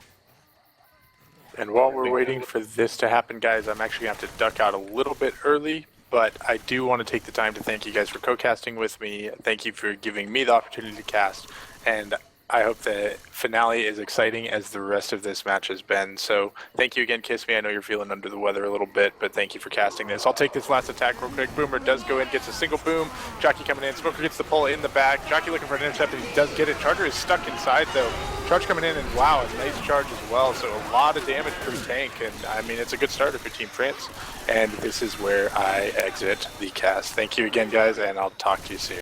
S1: And while we're waiting for this to happen, guys, I'm actually going to have to duck out a little bit early, but I do want to take the time to thank you guys for co-casting with me. Thank you for giving me the opportunity to cast, and I hope the finale is exciting as the rest of this match has been. So thank you again, Kiss Me. I know you're feeling under the weather a little bit, but thank you for casting this. I'll take this last attack real quick. Boomer does go in, gets a single boom. Jockey coming in. Smoker gets the pull in the back. Jockey looking for an intercept, and he does get it. Charger is stuck inside, though. Charge coming in, and wow, a nice charge as well. So a lot of damage per tank, and I mean, it's a good starter for Team France. And this is where I exit the cast. Thank you again, guys, and I'll talk to you soon.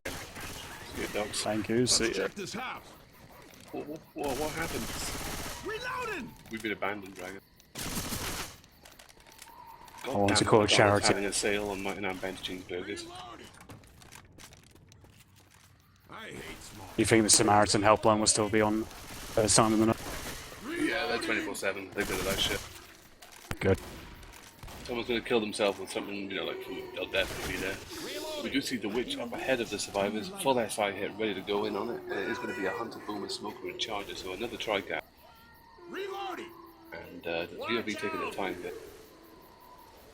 S2: See you, dogs.
S3: Thank you. See ya.
S9: Check this house.
S2: What happened?
S9: Reloading.
S2: We've been abandoned, Dragon.
S3: I want to call it charity.
S2: Having a sale on 99 Ching's burgers.
S9: I hate small.
S3: You think the Samaritan helpline will still be on this time of the night?
S2: Yeah, they're 24/7. They're good at that shit.
S3: Good.
S2: Someone's gonna kill themselves with something, you know, like they'll definitely be there. We do see the witch up ahead of the survivors, full SI hit, ready to go in on it. And it is going to be a hunter, boomer, smoker, and charger, so another tri-cap.
S9: Reloading.
S2: And the VOV taking their time there.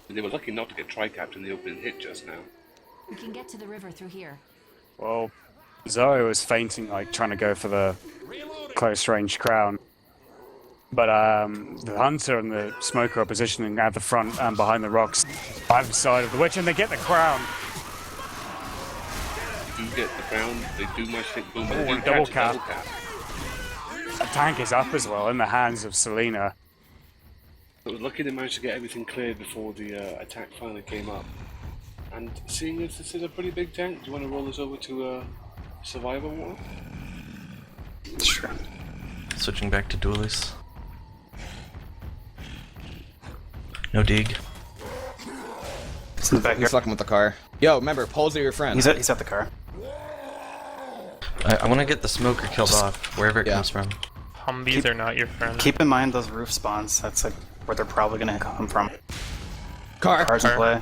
S2: And they were lucky not to get tri-capped in the opening hit just now.
S8: We can get to the river through here.
S3: Well, Zoe was fainting, like trying to go for the close range crown. But the hunter and the smoker are positioning at the front and behind the rocks, either side of the witch, and they get the crown.
S2: They do get the crown, they do manage to take boomer.
S3: Oh, double cap. The tank is up as well in the hands of Selena.
S2: It was lucky they managed to get everything cleared before the attack finally came up. And seeing as this is a pretty big tank, do you want to roll this over to Survivor War?
S5: Sure.
S4: Switching back to duelists. No dig.
S5: He's in the back here.
S10: He's fucking with the car. Yo, remember, poles are your friends.
S5: He's at the car.
S4: I want to get the smoker killed off, wherever it comes from.
S7: Humvees are not your friend.
S5: Keep in mind those roof spawns. That's like where they're probably gonna come from.
S10: Car.
S5: Cars in play.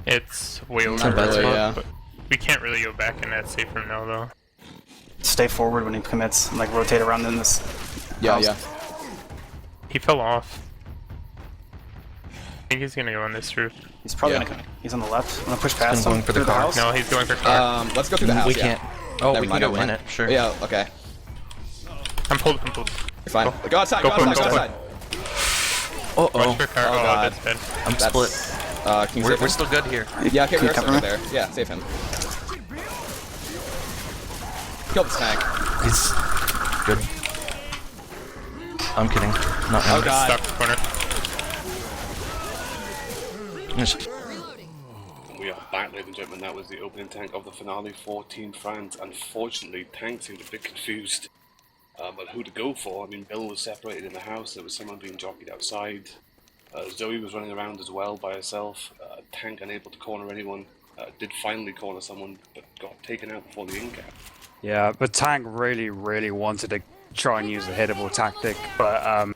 S7: It's way
S4: It's
S7: over
S4: a bad
S7: our
S4: spot.
S10: yeah.
S7: but we can't really go back in that safe room now, though.
S5: Stay forward when he commits and like rotate around in this.
S10: Yeah,
S5: house.
S10: yeah.
S7: He fell off. I think he's gonna go on this roof.
S5: He's probably
S10: Yeah.
S5: gonna. He's on the left. I'm gonna push past
S4: going
S5: him
S4: for the
S5: through
S4: car.
S5: house.
S7: No, he's going for car.
S10: Let's go through the house.
S4: We
S10: yeah.
S4: can't. Oh,
S10: Never
S4: we
S10: mind,
S4: can go
S10: never
S4: in
S10: mind.
S4: it, sure.
S10: Yeah, okay.
S7: I'm pulled, I'm pulled.
S10: You're fine. Go outside,
S7: Go
S10: go
S7: for it,
S10: outside, go
S7: go for it.
S10: outside.
S4: Oh,
S7: Watch for car.
S10: Oh,
S7: Oh,
S10: God.
S7: that's dead.
S4: I'm
S10: That's,
S4: split.
S10: Can you
S4: We're
S10: save him?
S4: still good here.
S10: Yeah, okay,
S5: Can you
S10: we're
S5: cover
S10: still
S5: me?
S10: there. Yeah, save him. Kill this tank.
S4: He's good. I'm kidding. Not
S10: Oh,
S4: him.
S10: God.
S7: Stuck corner.
S2: We are back, ladies and gentlemen. That was the opening tank of the finale for Team France. Unfortunately, Tank seemed a bit confused about who to go for. I mean, Bill was separated in the house. There was someone being jockeyed outside. Zoe was running around as well by herself. Tank unable to corner anyone. Did finally corner someone, but got taken out before the in-cap.
S3: Yeah, but Tank really wanted to try and use the hittable tactic, but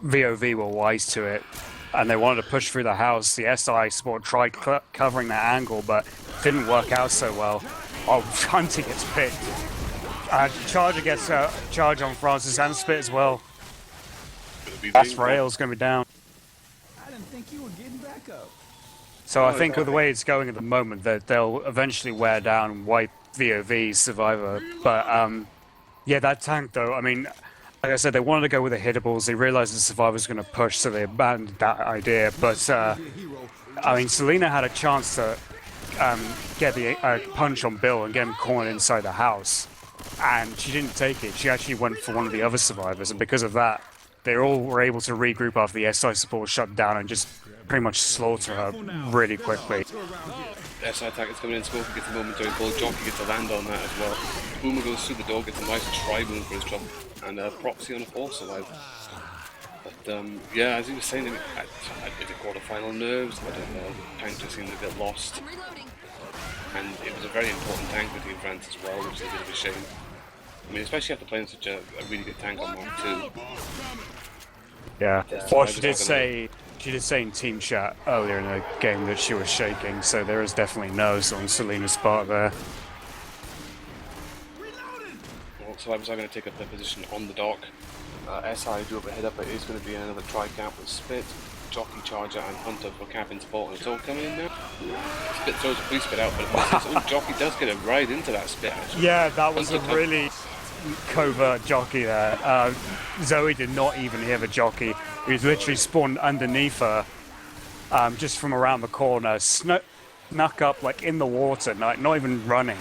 S3: vOv were wise to it, and they wanted to push through the house. The SI support tried covering that angle, but didn't work out so well. Oh, Hunter gets picked. Charger gets a charge on Francis and spit as well.
S2: Gonna be the
S3: That's
S2: in-cap.
S3: Rail's going to be down.
S9: I didn't think you were getting back up.
S3: So I think with the way it's going at the moment, that they'll eventually wear down and wipe vOv's Survivor. But yeah, that tank though, I mean, like I said, they wanted to go with the hittables. They realized the Survivor's going to push, so they abandoned that idea. But I mean, Selena had a chance to get the punch on Bill and get him cornered inside the house, and she didn't take it. She actually went for one of the other survivors, and because of that, they all were able to regroup after the SI support shut down and just pretty much slaughter her really quickly.
S2: SI attack is coming in, Scorpion gets a momentary pull, Jockey gets a land on that as well. Boomer goes through the door, gets a nice tri-boom for his trouble, and Proxy on a 4 survive. But yeah, as he was saying, it's a quarterfinal nerves, I don't know, tank just seemed a bit lost. And it was a very important tank for Team France as well, which is a bit of a shame. I mean, especially after playing such a really good tank on Mark 2.
S3: Yeah. Well, she did say in team chat earlier in the game that she was shaking, so there is definitely nerves on Selena's part there.
S2: Well, Survivors are going to take up their position on the dock. SI do have a head up, it is going to be another tri-cap with Spit, Jockey, Charger, and Hunter for cap and support, and it's all coming in now. Spit throws a free Spit out, but Jockey does get a ride into that Spit, actually.
S3: Yeah, that was a really covert Jockey there. Zoe did not even hear the Jockey. He was literally spawned underneath her, just from around the corner, snuck up like in the water, not even running,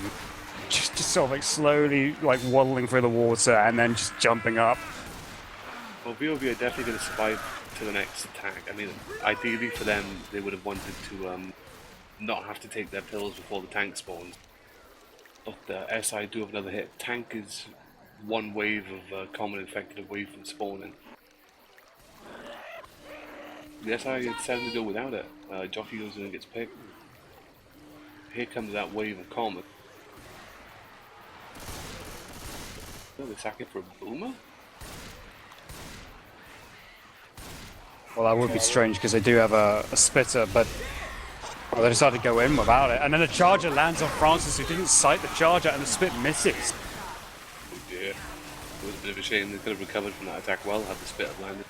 S3: just sort of like slowly like waddling through the water and then just jumping up.
S2: Well, vOv are definitely going to survive to the next attack. I mean, ideally for them, they would have wanted to not have to take their pills before the tank spawns. But SI do have another hit. Tank is one wave of common infected away from spawning. The SI had 7 to go without it. Jockey goes in and gets picked. Here comes that wave of common. Oh, they sack it for a boomer?
S3: Well, that would be strange because they do have a spitter, but well, they decided to go in without it. And then the charger lands on Francis, who didn't sight the charger, and the spit misses.
S2: Oh dear. It was a bit of a shame. They could have recovered from that attack well had the spit have landed.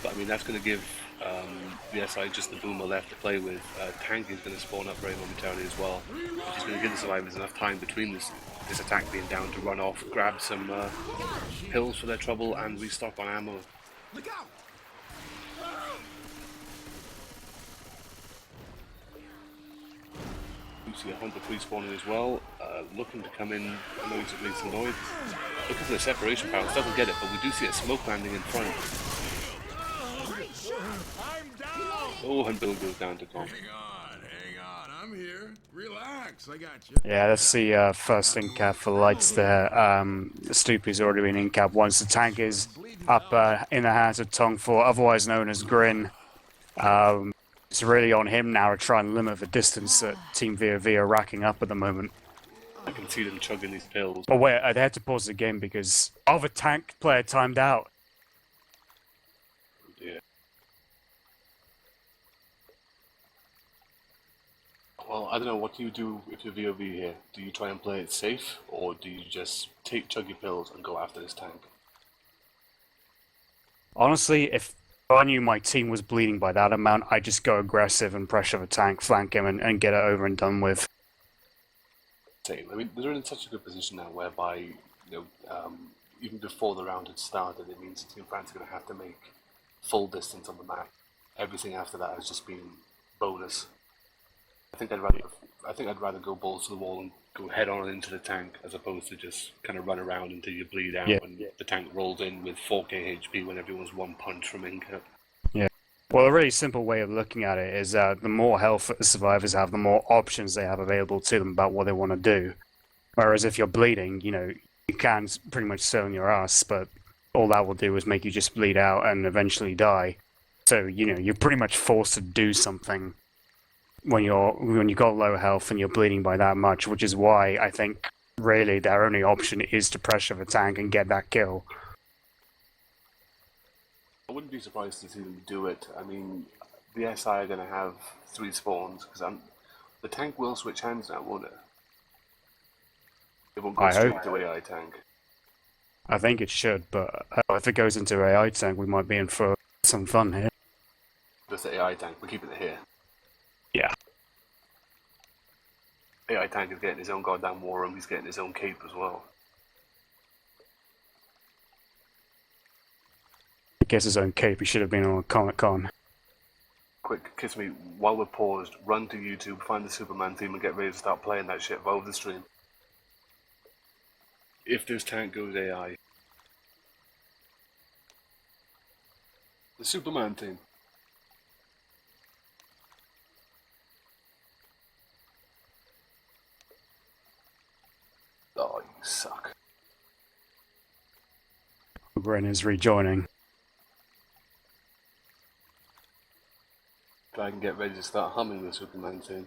S2: But I mean, that's going to give the SI just the boomer left to play with. Tank is going to spawn up very momentarily as well, which is going to give the survivors enough time between this attack being down to run off, grab some pills for their trouble, and restock on ammo.
S9: Look out!
S2: You see a Hunter pre-spawning as well, looking to come in. I know he's makes some noise. Looking for the separation pounds, doesn't get it, but we do see a smoke landing in front. Oh, and Bill goes down to comp.
S9: Hang on, I'm here. Relax, I got you.
S3: Yeah, that's the first in-cap for lights there. Stoopy's already been in-cap once. The tank is up in the hands of Tong 4, otherwise known as Grin. It's really on him now to try and limit the distance that Team vOv are racking up at the moment.
S2: I can see them chugging these pills.
S3: Oh wait, they had to pause the game because the tank player timed out.
S2: Yeah. Well, I don't know, what do you do if you're vOv here? Do you try and play it safe, or do you just chug your pills and go after this tank?
S3: Honestly, if I knew my team was bleeding by that amount, I'd just go aggressive and pressure the tank, flank him, and get it over and done with.
S2: Same. I mean, they're in such a good position now whereby, even before the round had started, it means Team France are going to have to make full distance on the map. Everything after that has just been bonus. I think I'd rather go balls to the wall and go head on into the tank as opposed to just kind of run around until you bleed out and the tank rolls in with 4k HP when everyone's one punch from in-cap.
S3: Yeah. Well, a really simple way of looking at it is the more health that the survivors have, the more options they have available to them about what they want to do. Whereas if you're bleeding, you can pretty much stay on your ass, but all that will do is make you just bleed out and eventually die. So, you're pretty much forced to do something when you've got low health and you're bleeding by that much, which is why I think really their only option is to pressure the tank and get that kill.
S2: I wouldn't be surprised to see them do it. I mean, the SI are going to have 3 spawns, because the tank will switch hands now, won't it? It won't go straight to AI tank.
S3: I think it should, but if it goes into AI tank, we might be in for some fun here.
S2: Just the AI tank, we're keeping it here.
S3: Yeah.
S2: AI tank is getting his own goddamn war room, he's getting his own cape as well.
S3: He gets his own cape, he should have been on a Comic-Con.
S2: Quick, kiss me, while we're paused, run to YouTube, find the Superman theme and get ready to start playing that shit vOv the stream. If this tank goes AI, The Superman team. Oh, you suck.
S3: Ren is rejoining.
S2: Try and get ready to start humming the Superman team.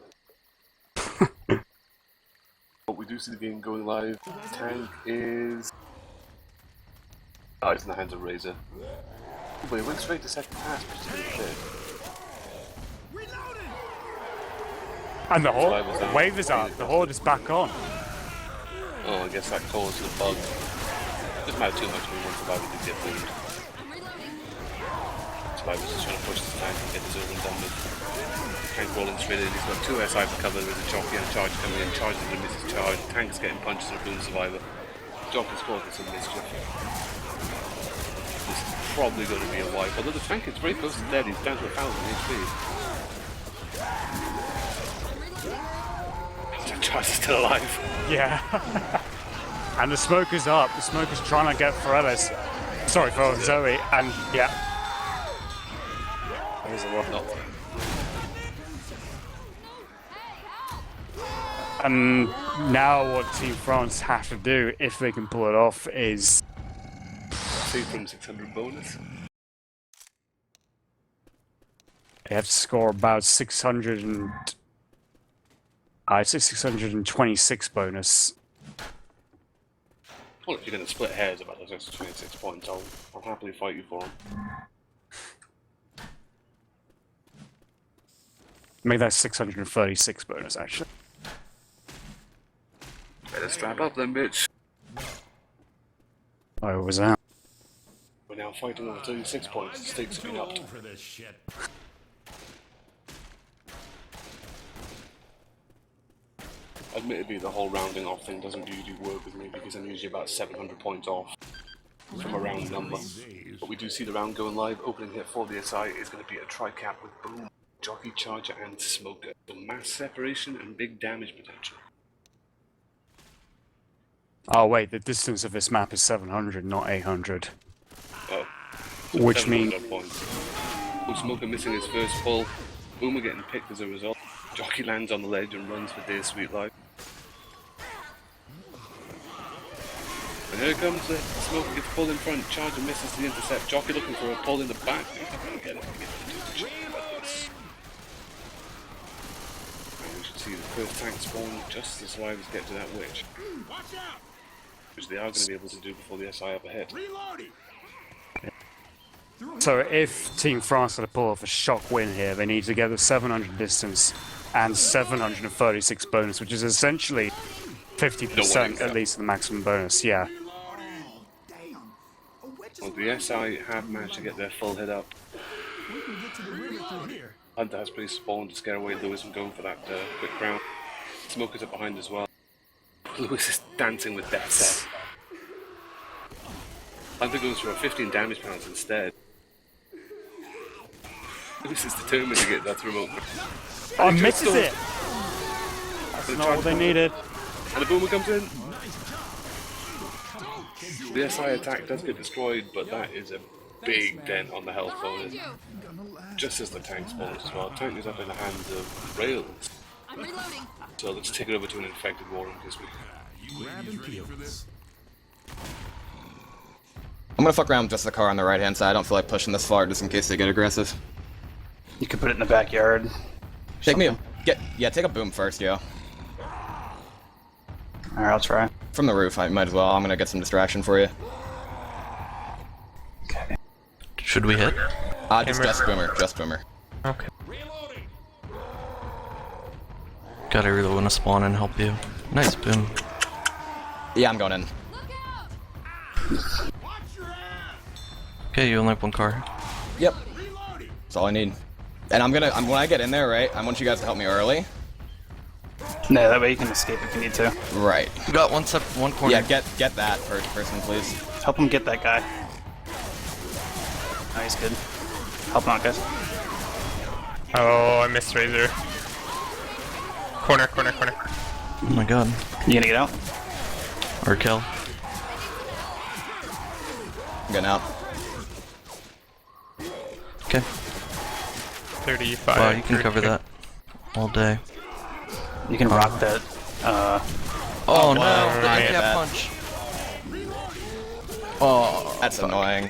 S2: But we do see the game going live. Tank is... Oh, it's in the hands of Razor. But he went straight to second pass, which is a bit fair.
S3: And the
S2: Survival's
S3: horde,
S2: down.
S3: wave is up, the horde is back on.
S2: Oh, I guess that caused the bug. Doesn't matter too much when one survivor did get boomed. Survivor's just trying to push the tank and get this over and done with. Tank rolling straight in, he's got 2 SI for cover, there's a jockey and a charge coming in, charges and misses charge, tank's getting punches and a boom survivor. Jockey's causing some mischief. This is probably going to be a wipe, although the tank is very close to dead, he's down to 1,000 HP. That charge is still alive.
S3: Yeah. And the smoker's up, the smoker's trying to get Forellis. Sorry, for Zoe, and yeah. There's a lot. And now what Team France have to do, if they can pull it off, is...
S2: Save from 600 bonus.
S3: They have to score about 626 bonus.
S2: Well, if you're going to split hairs about those extra 26 points, I'll happily fight you for them.
S3: Make that 636 bonus, actually.
S2: Better strap up then, bitch.
S3: Oh, was that?
S2: We're now fighting over 36 points. The stakes have been upped.
S9: For this shit.
S2: Admittedly, the whole rounding off thing doesn't usually work with me because I'm usually about 700 points off from a round number. But we do see the round going live. Opening hit for the SI is going to be a tri-cap with boom, jockey, charger, and smoker. So mass separation and big damage potential.
S3: Oh wait, the distance of this map is 700, not 800.
S2: Oh,
S3: Which means...
S2: points. With smoker missing his first pull, boomer getting picked as a result. Jockey lands on the ledge and runs for dear sweet life. And here comes the smoker gets pulled in front, charger misses the intercept, jockey looking for a pull in the back. He's not going to get it. And we should see the first tank spawn just as survivors get to that witch.
S9: Watch out!
S2: Which they are going to be able to do before the SI up ahead.
S9: Reloading!
S3: So if Team France are to pull off a shock win here, they need to get the 700 distance and 736 bonus, which is essentially 50% at least of the maximum bonus, yeah.
S2: Well, the SI have managed to get their full hit up.
S9: We can get to the river through here.
S2: Hunter has pretty spawned to scare away Lewis from going for that quick round. Smokers are behind as well. Lewis is dancing with death set. Hunter goes for a 15 damage pounds instead. Lewis is determined to get that remote.
S3: Oh, misses it! That's not what they needed.
S2: And the boomer comes in. The SI attack does get destroyed, but that is a big dent on the health bonus. Just as the tank spawns as well. Tank is up in the hands of Rails. So let's take it over to an infected warrior because we...
S9: Grab and peel this.
S10: I'm gonna fuck around with just the car on the right hand side. I don't feel like pushing this far just in case they get aggressive.
S5: You could put it in the backyard.
S10: Take me a... take a boom first, yo.
S5: Alright, I'll try.
S10: From the roof, I might as well. I'm gonna get some distraction for you.
S5: Okay.
S4: Should we hit?
S10: Just boomer.
S7: Okay.
S4: God, I really want to spawn and help you. Nice, boom.
S10: Yeah, I'm going in.
S4: Okay, you only have one car.
S10: Yep. That's all I need. And when I get in there, right, I want you guys to help me early.
S5: No, that way you can escape if you need to.
S10: Right.
S4: You got one corner.
S10: Yeah, get that first person, please.
S5: Help him get that guy. Oh, he's good. Help him out, guys.
S7: Oh, I missed Razor. Corner.
S4: Oh my god.
S5: You gonna get out?
S4: Or kill.
S10: I'm getting out.
S4: Okay.
S7: 35.
S4: Wow, you can cover that all day.
S5: You can rock that.
S4: Oh no,
S5: wow.
S4: the
S5: I
S4: death
S5: hit
S4: cap
S5: that.
S4: punch.
S10: Oh, that's annoying.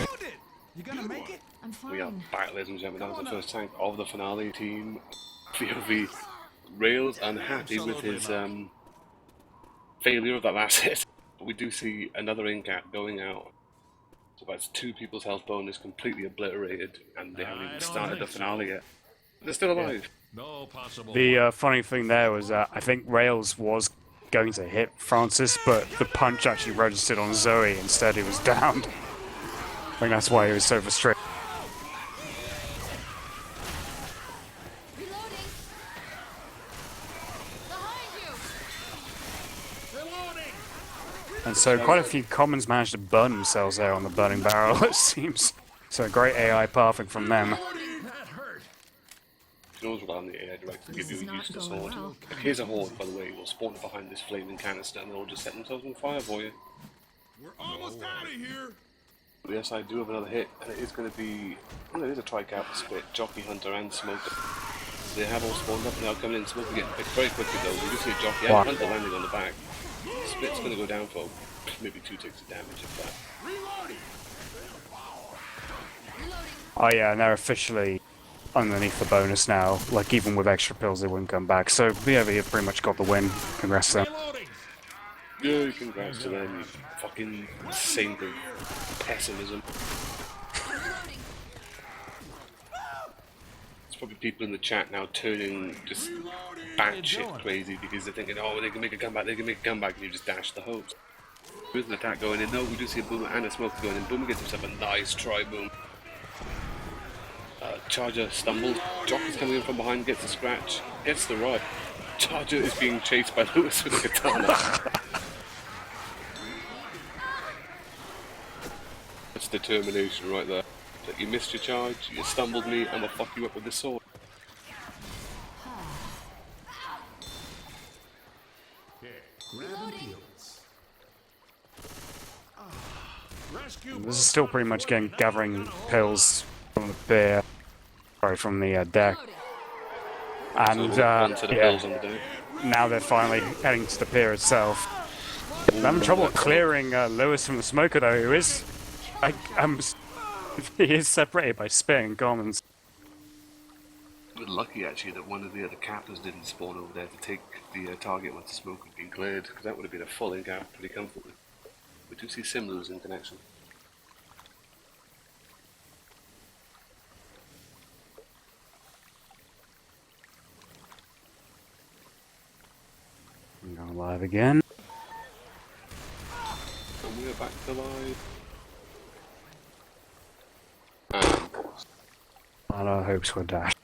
S9: You gonna make it?
S8: I'm fine.
S2: We are back, ladies and gentlemen. That was the first tank of the finale. Team vOv. Rails unhappy with his failure of that last hit. But we do see another in-cap going out. So that's 2 people's health bonus completely obliterated, and they haven't even started the finale yet. They're still alive.
S9: No possible.
S3: The funny thing there was I think Rails was going to hit Francis, but the punch actually registered on Zoe. Instead, he was downed. I think that's why he was so frustrated.
S8: Reloading. Behind you.
S9: Reloading.
S3: And so quite a few commons managed to burn themselves there on the burning barrel, it seems. So great AI pathing from them.
S9: That hurt.
S2: You can always rely on the AI direct to give
S8: This
S2: you
S8: is
S2: a
S8: not
S2: useless
S8: going
S2: horde.
S8: well.
S2: Here's a horde, by the way, will spawn behind this flaming canister and they'll just set themselves on fire for you.
S9: We're almost out of here.
S2: But yes, I do have another hit, and it is going to be... Well, it is a tri-cap split, Jockey, Hunter, and Smoker. They have all spawned up and now coming in. Smoker getting picked very quickly though. You just see a Jockey and Hunter landing on the back. Split's going to go down for maybe 2 ticks of damage, if that.
S9: Reloading.
S3: Oh yeah, and they're officially underneath the bonus now. Like even with extra pills, they wouldn't come back. So vOv have pretty much got the win. Congrats to them.
S9: Reloading.
S2: Yeah, congrats to them, you fucking saint of pessimism. There's probably people in the chat now turning just batshit crazy because they're thinking, oh, they can make a comeback, they can make a comeback, and you just dash the hopes. There's an attack going in. No, we do see a Boomer and a Smoker going in. Boomer gets himself a nice tri-boom. Charger stumbles. Jockey's coming in from behind, gets the scratch, gets the ride. Charger is being chased by Lewis with a katana. That's determination right there. That you missed your charge, you stumbled me, and I'll fuck you up with this sword.
S9: Grabbing pills. Rescue.
S3: This is still pretty much gathering pills from the beer, sorry, from the deck. And
S2: Onto the
S3: yeah,
S2: pills on the day.
S3: now they're finally heading to the pier itself. I'm having trouble clearing Lewis from the smoker though, who is, he is separated by Spit and commons.
S2: We're lucky actually that one of the other captains didn't spawn over there to take the target once the smoke had been cleared, because that would have been a full in-cap pretty comfortably. We do see Sim losing connection.
S3: I'm going live again.
S2: And we're back to live. And pause.
S3: And our hopes were dashed.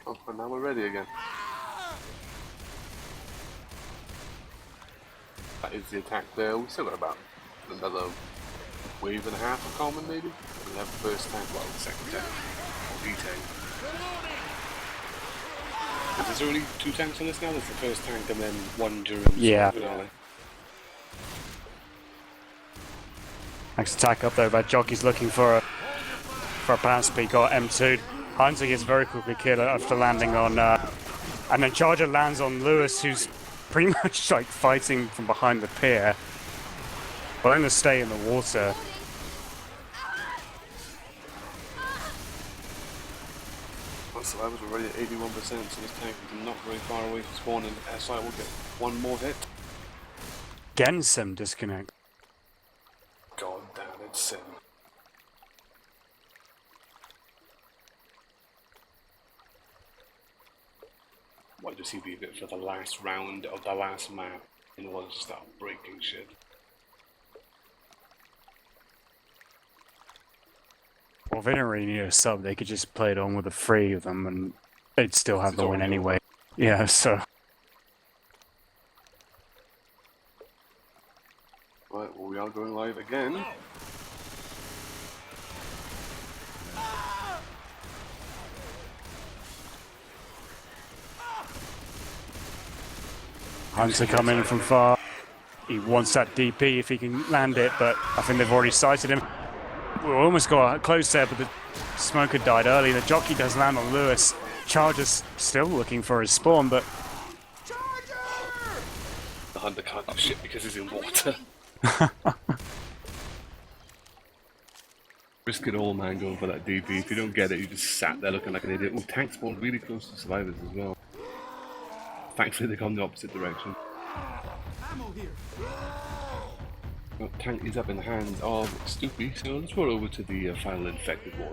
S2: Oh, and now we're ready again. That is the attack there. We've still got about another wave and a half of common maybe. We have the first tank, well, the second tank, V-tank. Is there only 2 tanks on this now? There's the first tank and then 1 during the finale.
S3: Next attack up there, but Jockey's looking for a power speed, got M2. Hunter gets very quickly killed after landing on, and then Charger lands on Lewis, who's pretty much like fighting from behind the pier. But I'm gonna stay in the water.
S2: Well, survivors already at 81%, so this tank is not very far away from spawning. SI will get 1 more hit.
S3: Again, Sim disconnect.
S2: God damn it, Sim. Why does he leave it for the last round of the last map in order to start breaking shit?
S3: Well, if they didn't really need a sub, they could just play it on with the 3 of them and they'd still have the win anyway. Yeah, so.
S2: Right, well, we are going live again.
S3: Hunter coming in from far. He wants that DP if he can land it, but I think they've already sighted him. We almost got close there, but the smoker died early. The jockey does land on Lewis. Charger's still looking for his spawn, but
S2: The hunter can't do shit because he's in water. Risk it all, man, going for that DP. If you don't get it, you just sat there looking like an idiot. Well, tank spawned really close to survivors as well. Thankfully, they've gone the opposite direction. Well, tank is up in the hands of Stoopy, so let's roll over to the final infected war.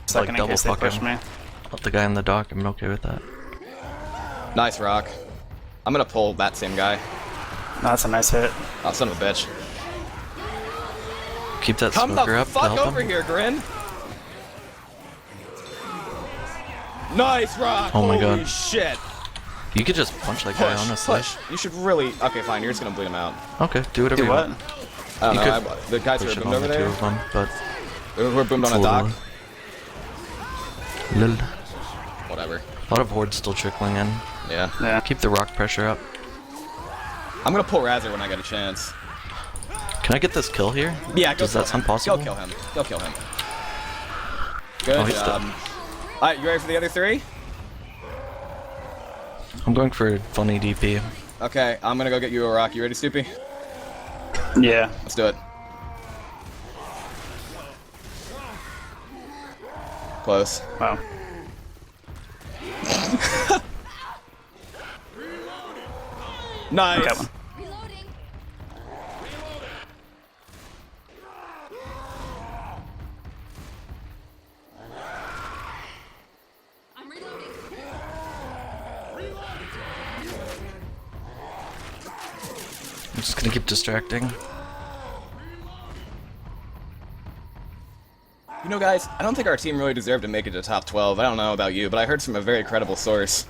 S5: Second in
S4: double
S5: case they
S4: fuck
S5: push
S4: him.
S5: me.
S4: Left the guy in the dock. I'm okay with that.
S10: Nice rock. I'm gonna pull that same guy.
S5: That's a nice hit.
S10: Oh, son of a bitch.
S4: Keep that
S10: Come
S4: smoker
S10: the
S4: up to
S10: fuck
S4: help
S10: over
S4: him.
S10: here, Grin. Nice rock.
S4: Oh my
S10: Holy
S4: God.
S10: shit.
S4: You could just punch that guy,
S10: Push,
S4: honestly.
S10: push. You should really. Okay, fine. You're just gonna bleed him out.
S4: Okay, do whatever
S5: Do
S4: you
S5: what?
S4: want.
S10: I don't
S4: You
S10: know.
S4: could
S10: The guys who
S4: Push
S10: are
S4: it
S10: boomed
S4: on
S10: over
S4: the two
S10: there.
S4: of them, but
S10: We're boomed on a dock.
S4: Lil.
S10: Whatever.
S4: A lot of hordes still trickling in.
S10: Yeah.
S5: Yeah.
S4: Keep the rock pressure up.
S10: I'm gonna pull Razzer when I get a chance.
S4: Can I get this kill here?
S10: Yeah, go
S4: Does
S10: kill
S4: that sound
S10: him.
S4: possible?
S10: Go kill him. Go kill him. Good
S4: Oh, he's
S10: job. Alright, you ready for the other three?
S4: I'm going for funny DP.
S10: Okay, I'm gonna go get you a rock. You ready, Stoopy?
S5: Yeah.
S10: Let's do it. Close.
S5: Wow.
S10: Nice.
S5: Got one.
S8: Reloading. I'm reloading.
S4: I'm just gonna keep distracting.
S10: You know, guys, I don't think our team really deserved to make it to top 12. I don't know about you, but I heard from a very credible source.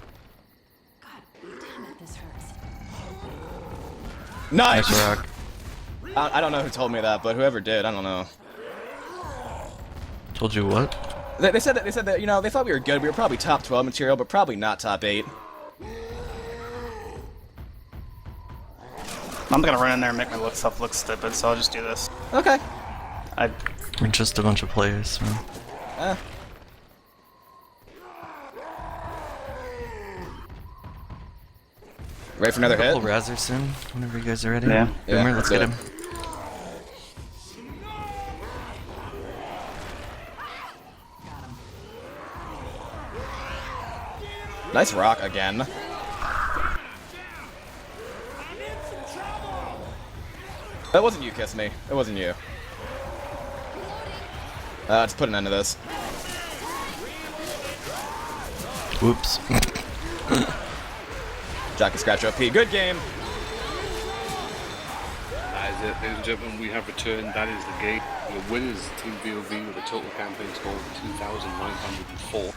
S8: God damn it, this hurts.
S10: Nice!
S4: Nice rock.
S10: I don't know who told me that, but whoever did, I don't know.
S4: Told you what?
S10: They said that, you know, they thought we were good. We were probably top 12 material, but probably not top 8.
S5: I'm gonna run in there and make myself look stupid, so I'll just do this.
S10: Okay.
S4: We're just a bunch of players, man.
S10: Eh. Ready for another hit?
S4: Pull Razzer soon, whenever you guys are ready.
S5: Yeah.
S4: Boomer,
S10: Yeah,
S4: let's
S10: let's
S4: get
S10: do
S4: him.
S10: Nice rock again. That wasn't you, Kiss Me. It wasn't you. Let's put an end to this.
S4: Whoops.
S10: Jack and Scratch OP. Good game.
S2: That is it, ladies and gentlemen. We have returned. That is the game. The winners, Team vOv with a total campaign score of 2,904.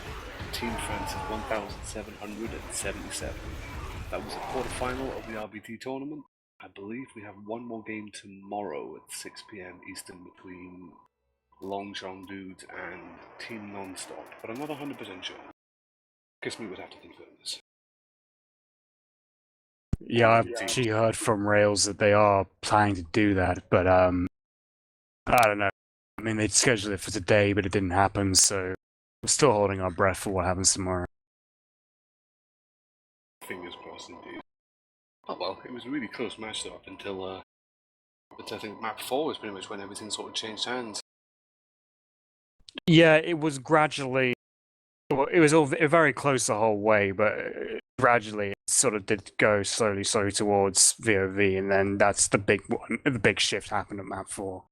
S2: Team France is 1,777. That was the quarterfinal of the RBT tournament. I believe we have one more game tomorrow at 6 PM Eastern between Longchamp Dudes and Team Nonstop, but I'm not 100% sure. Kiss Me would have to confirm this.
S3: yeah, I've actually heard from Rails that they are planning to do that, but I don't know. I mean, they'd scheduled it for today, but it didn't happen, so we're still holding our breath for what happens tomorrow.
S2: Fingers crossed indeed. Oh well, it was a really close match though up until but I think map 4 was pretty much when everything sort of changed hands.
S3: Yeah, it was gradually. Well, it was all very close the whole way, but gradually it sort of did go slowly towards vOv, and then that's the big one. The big shift happened at map 4.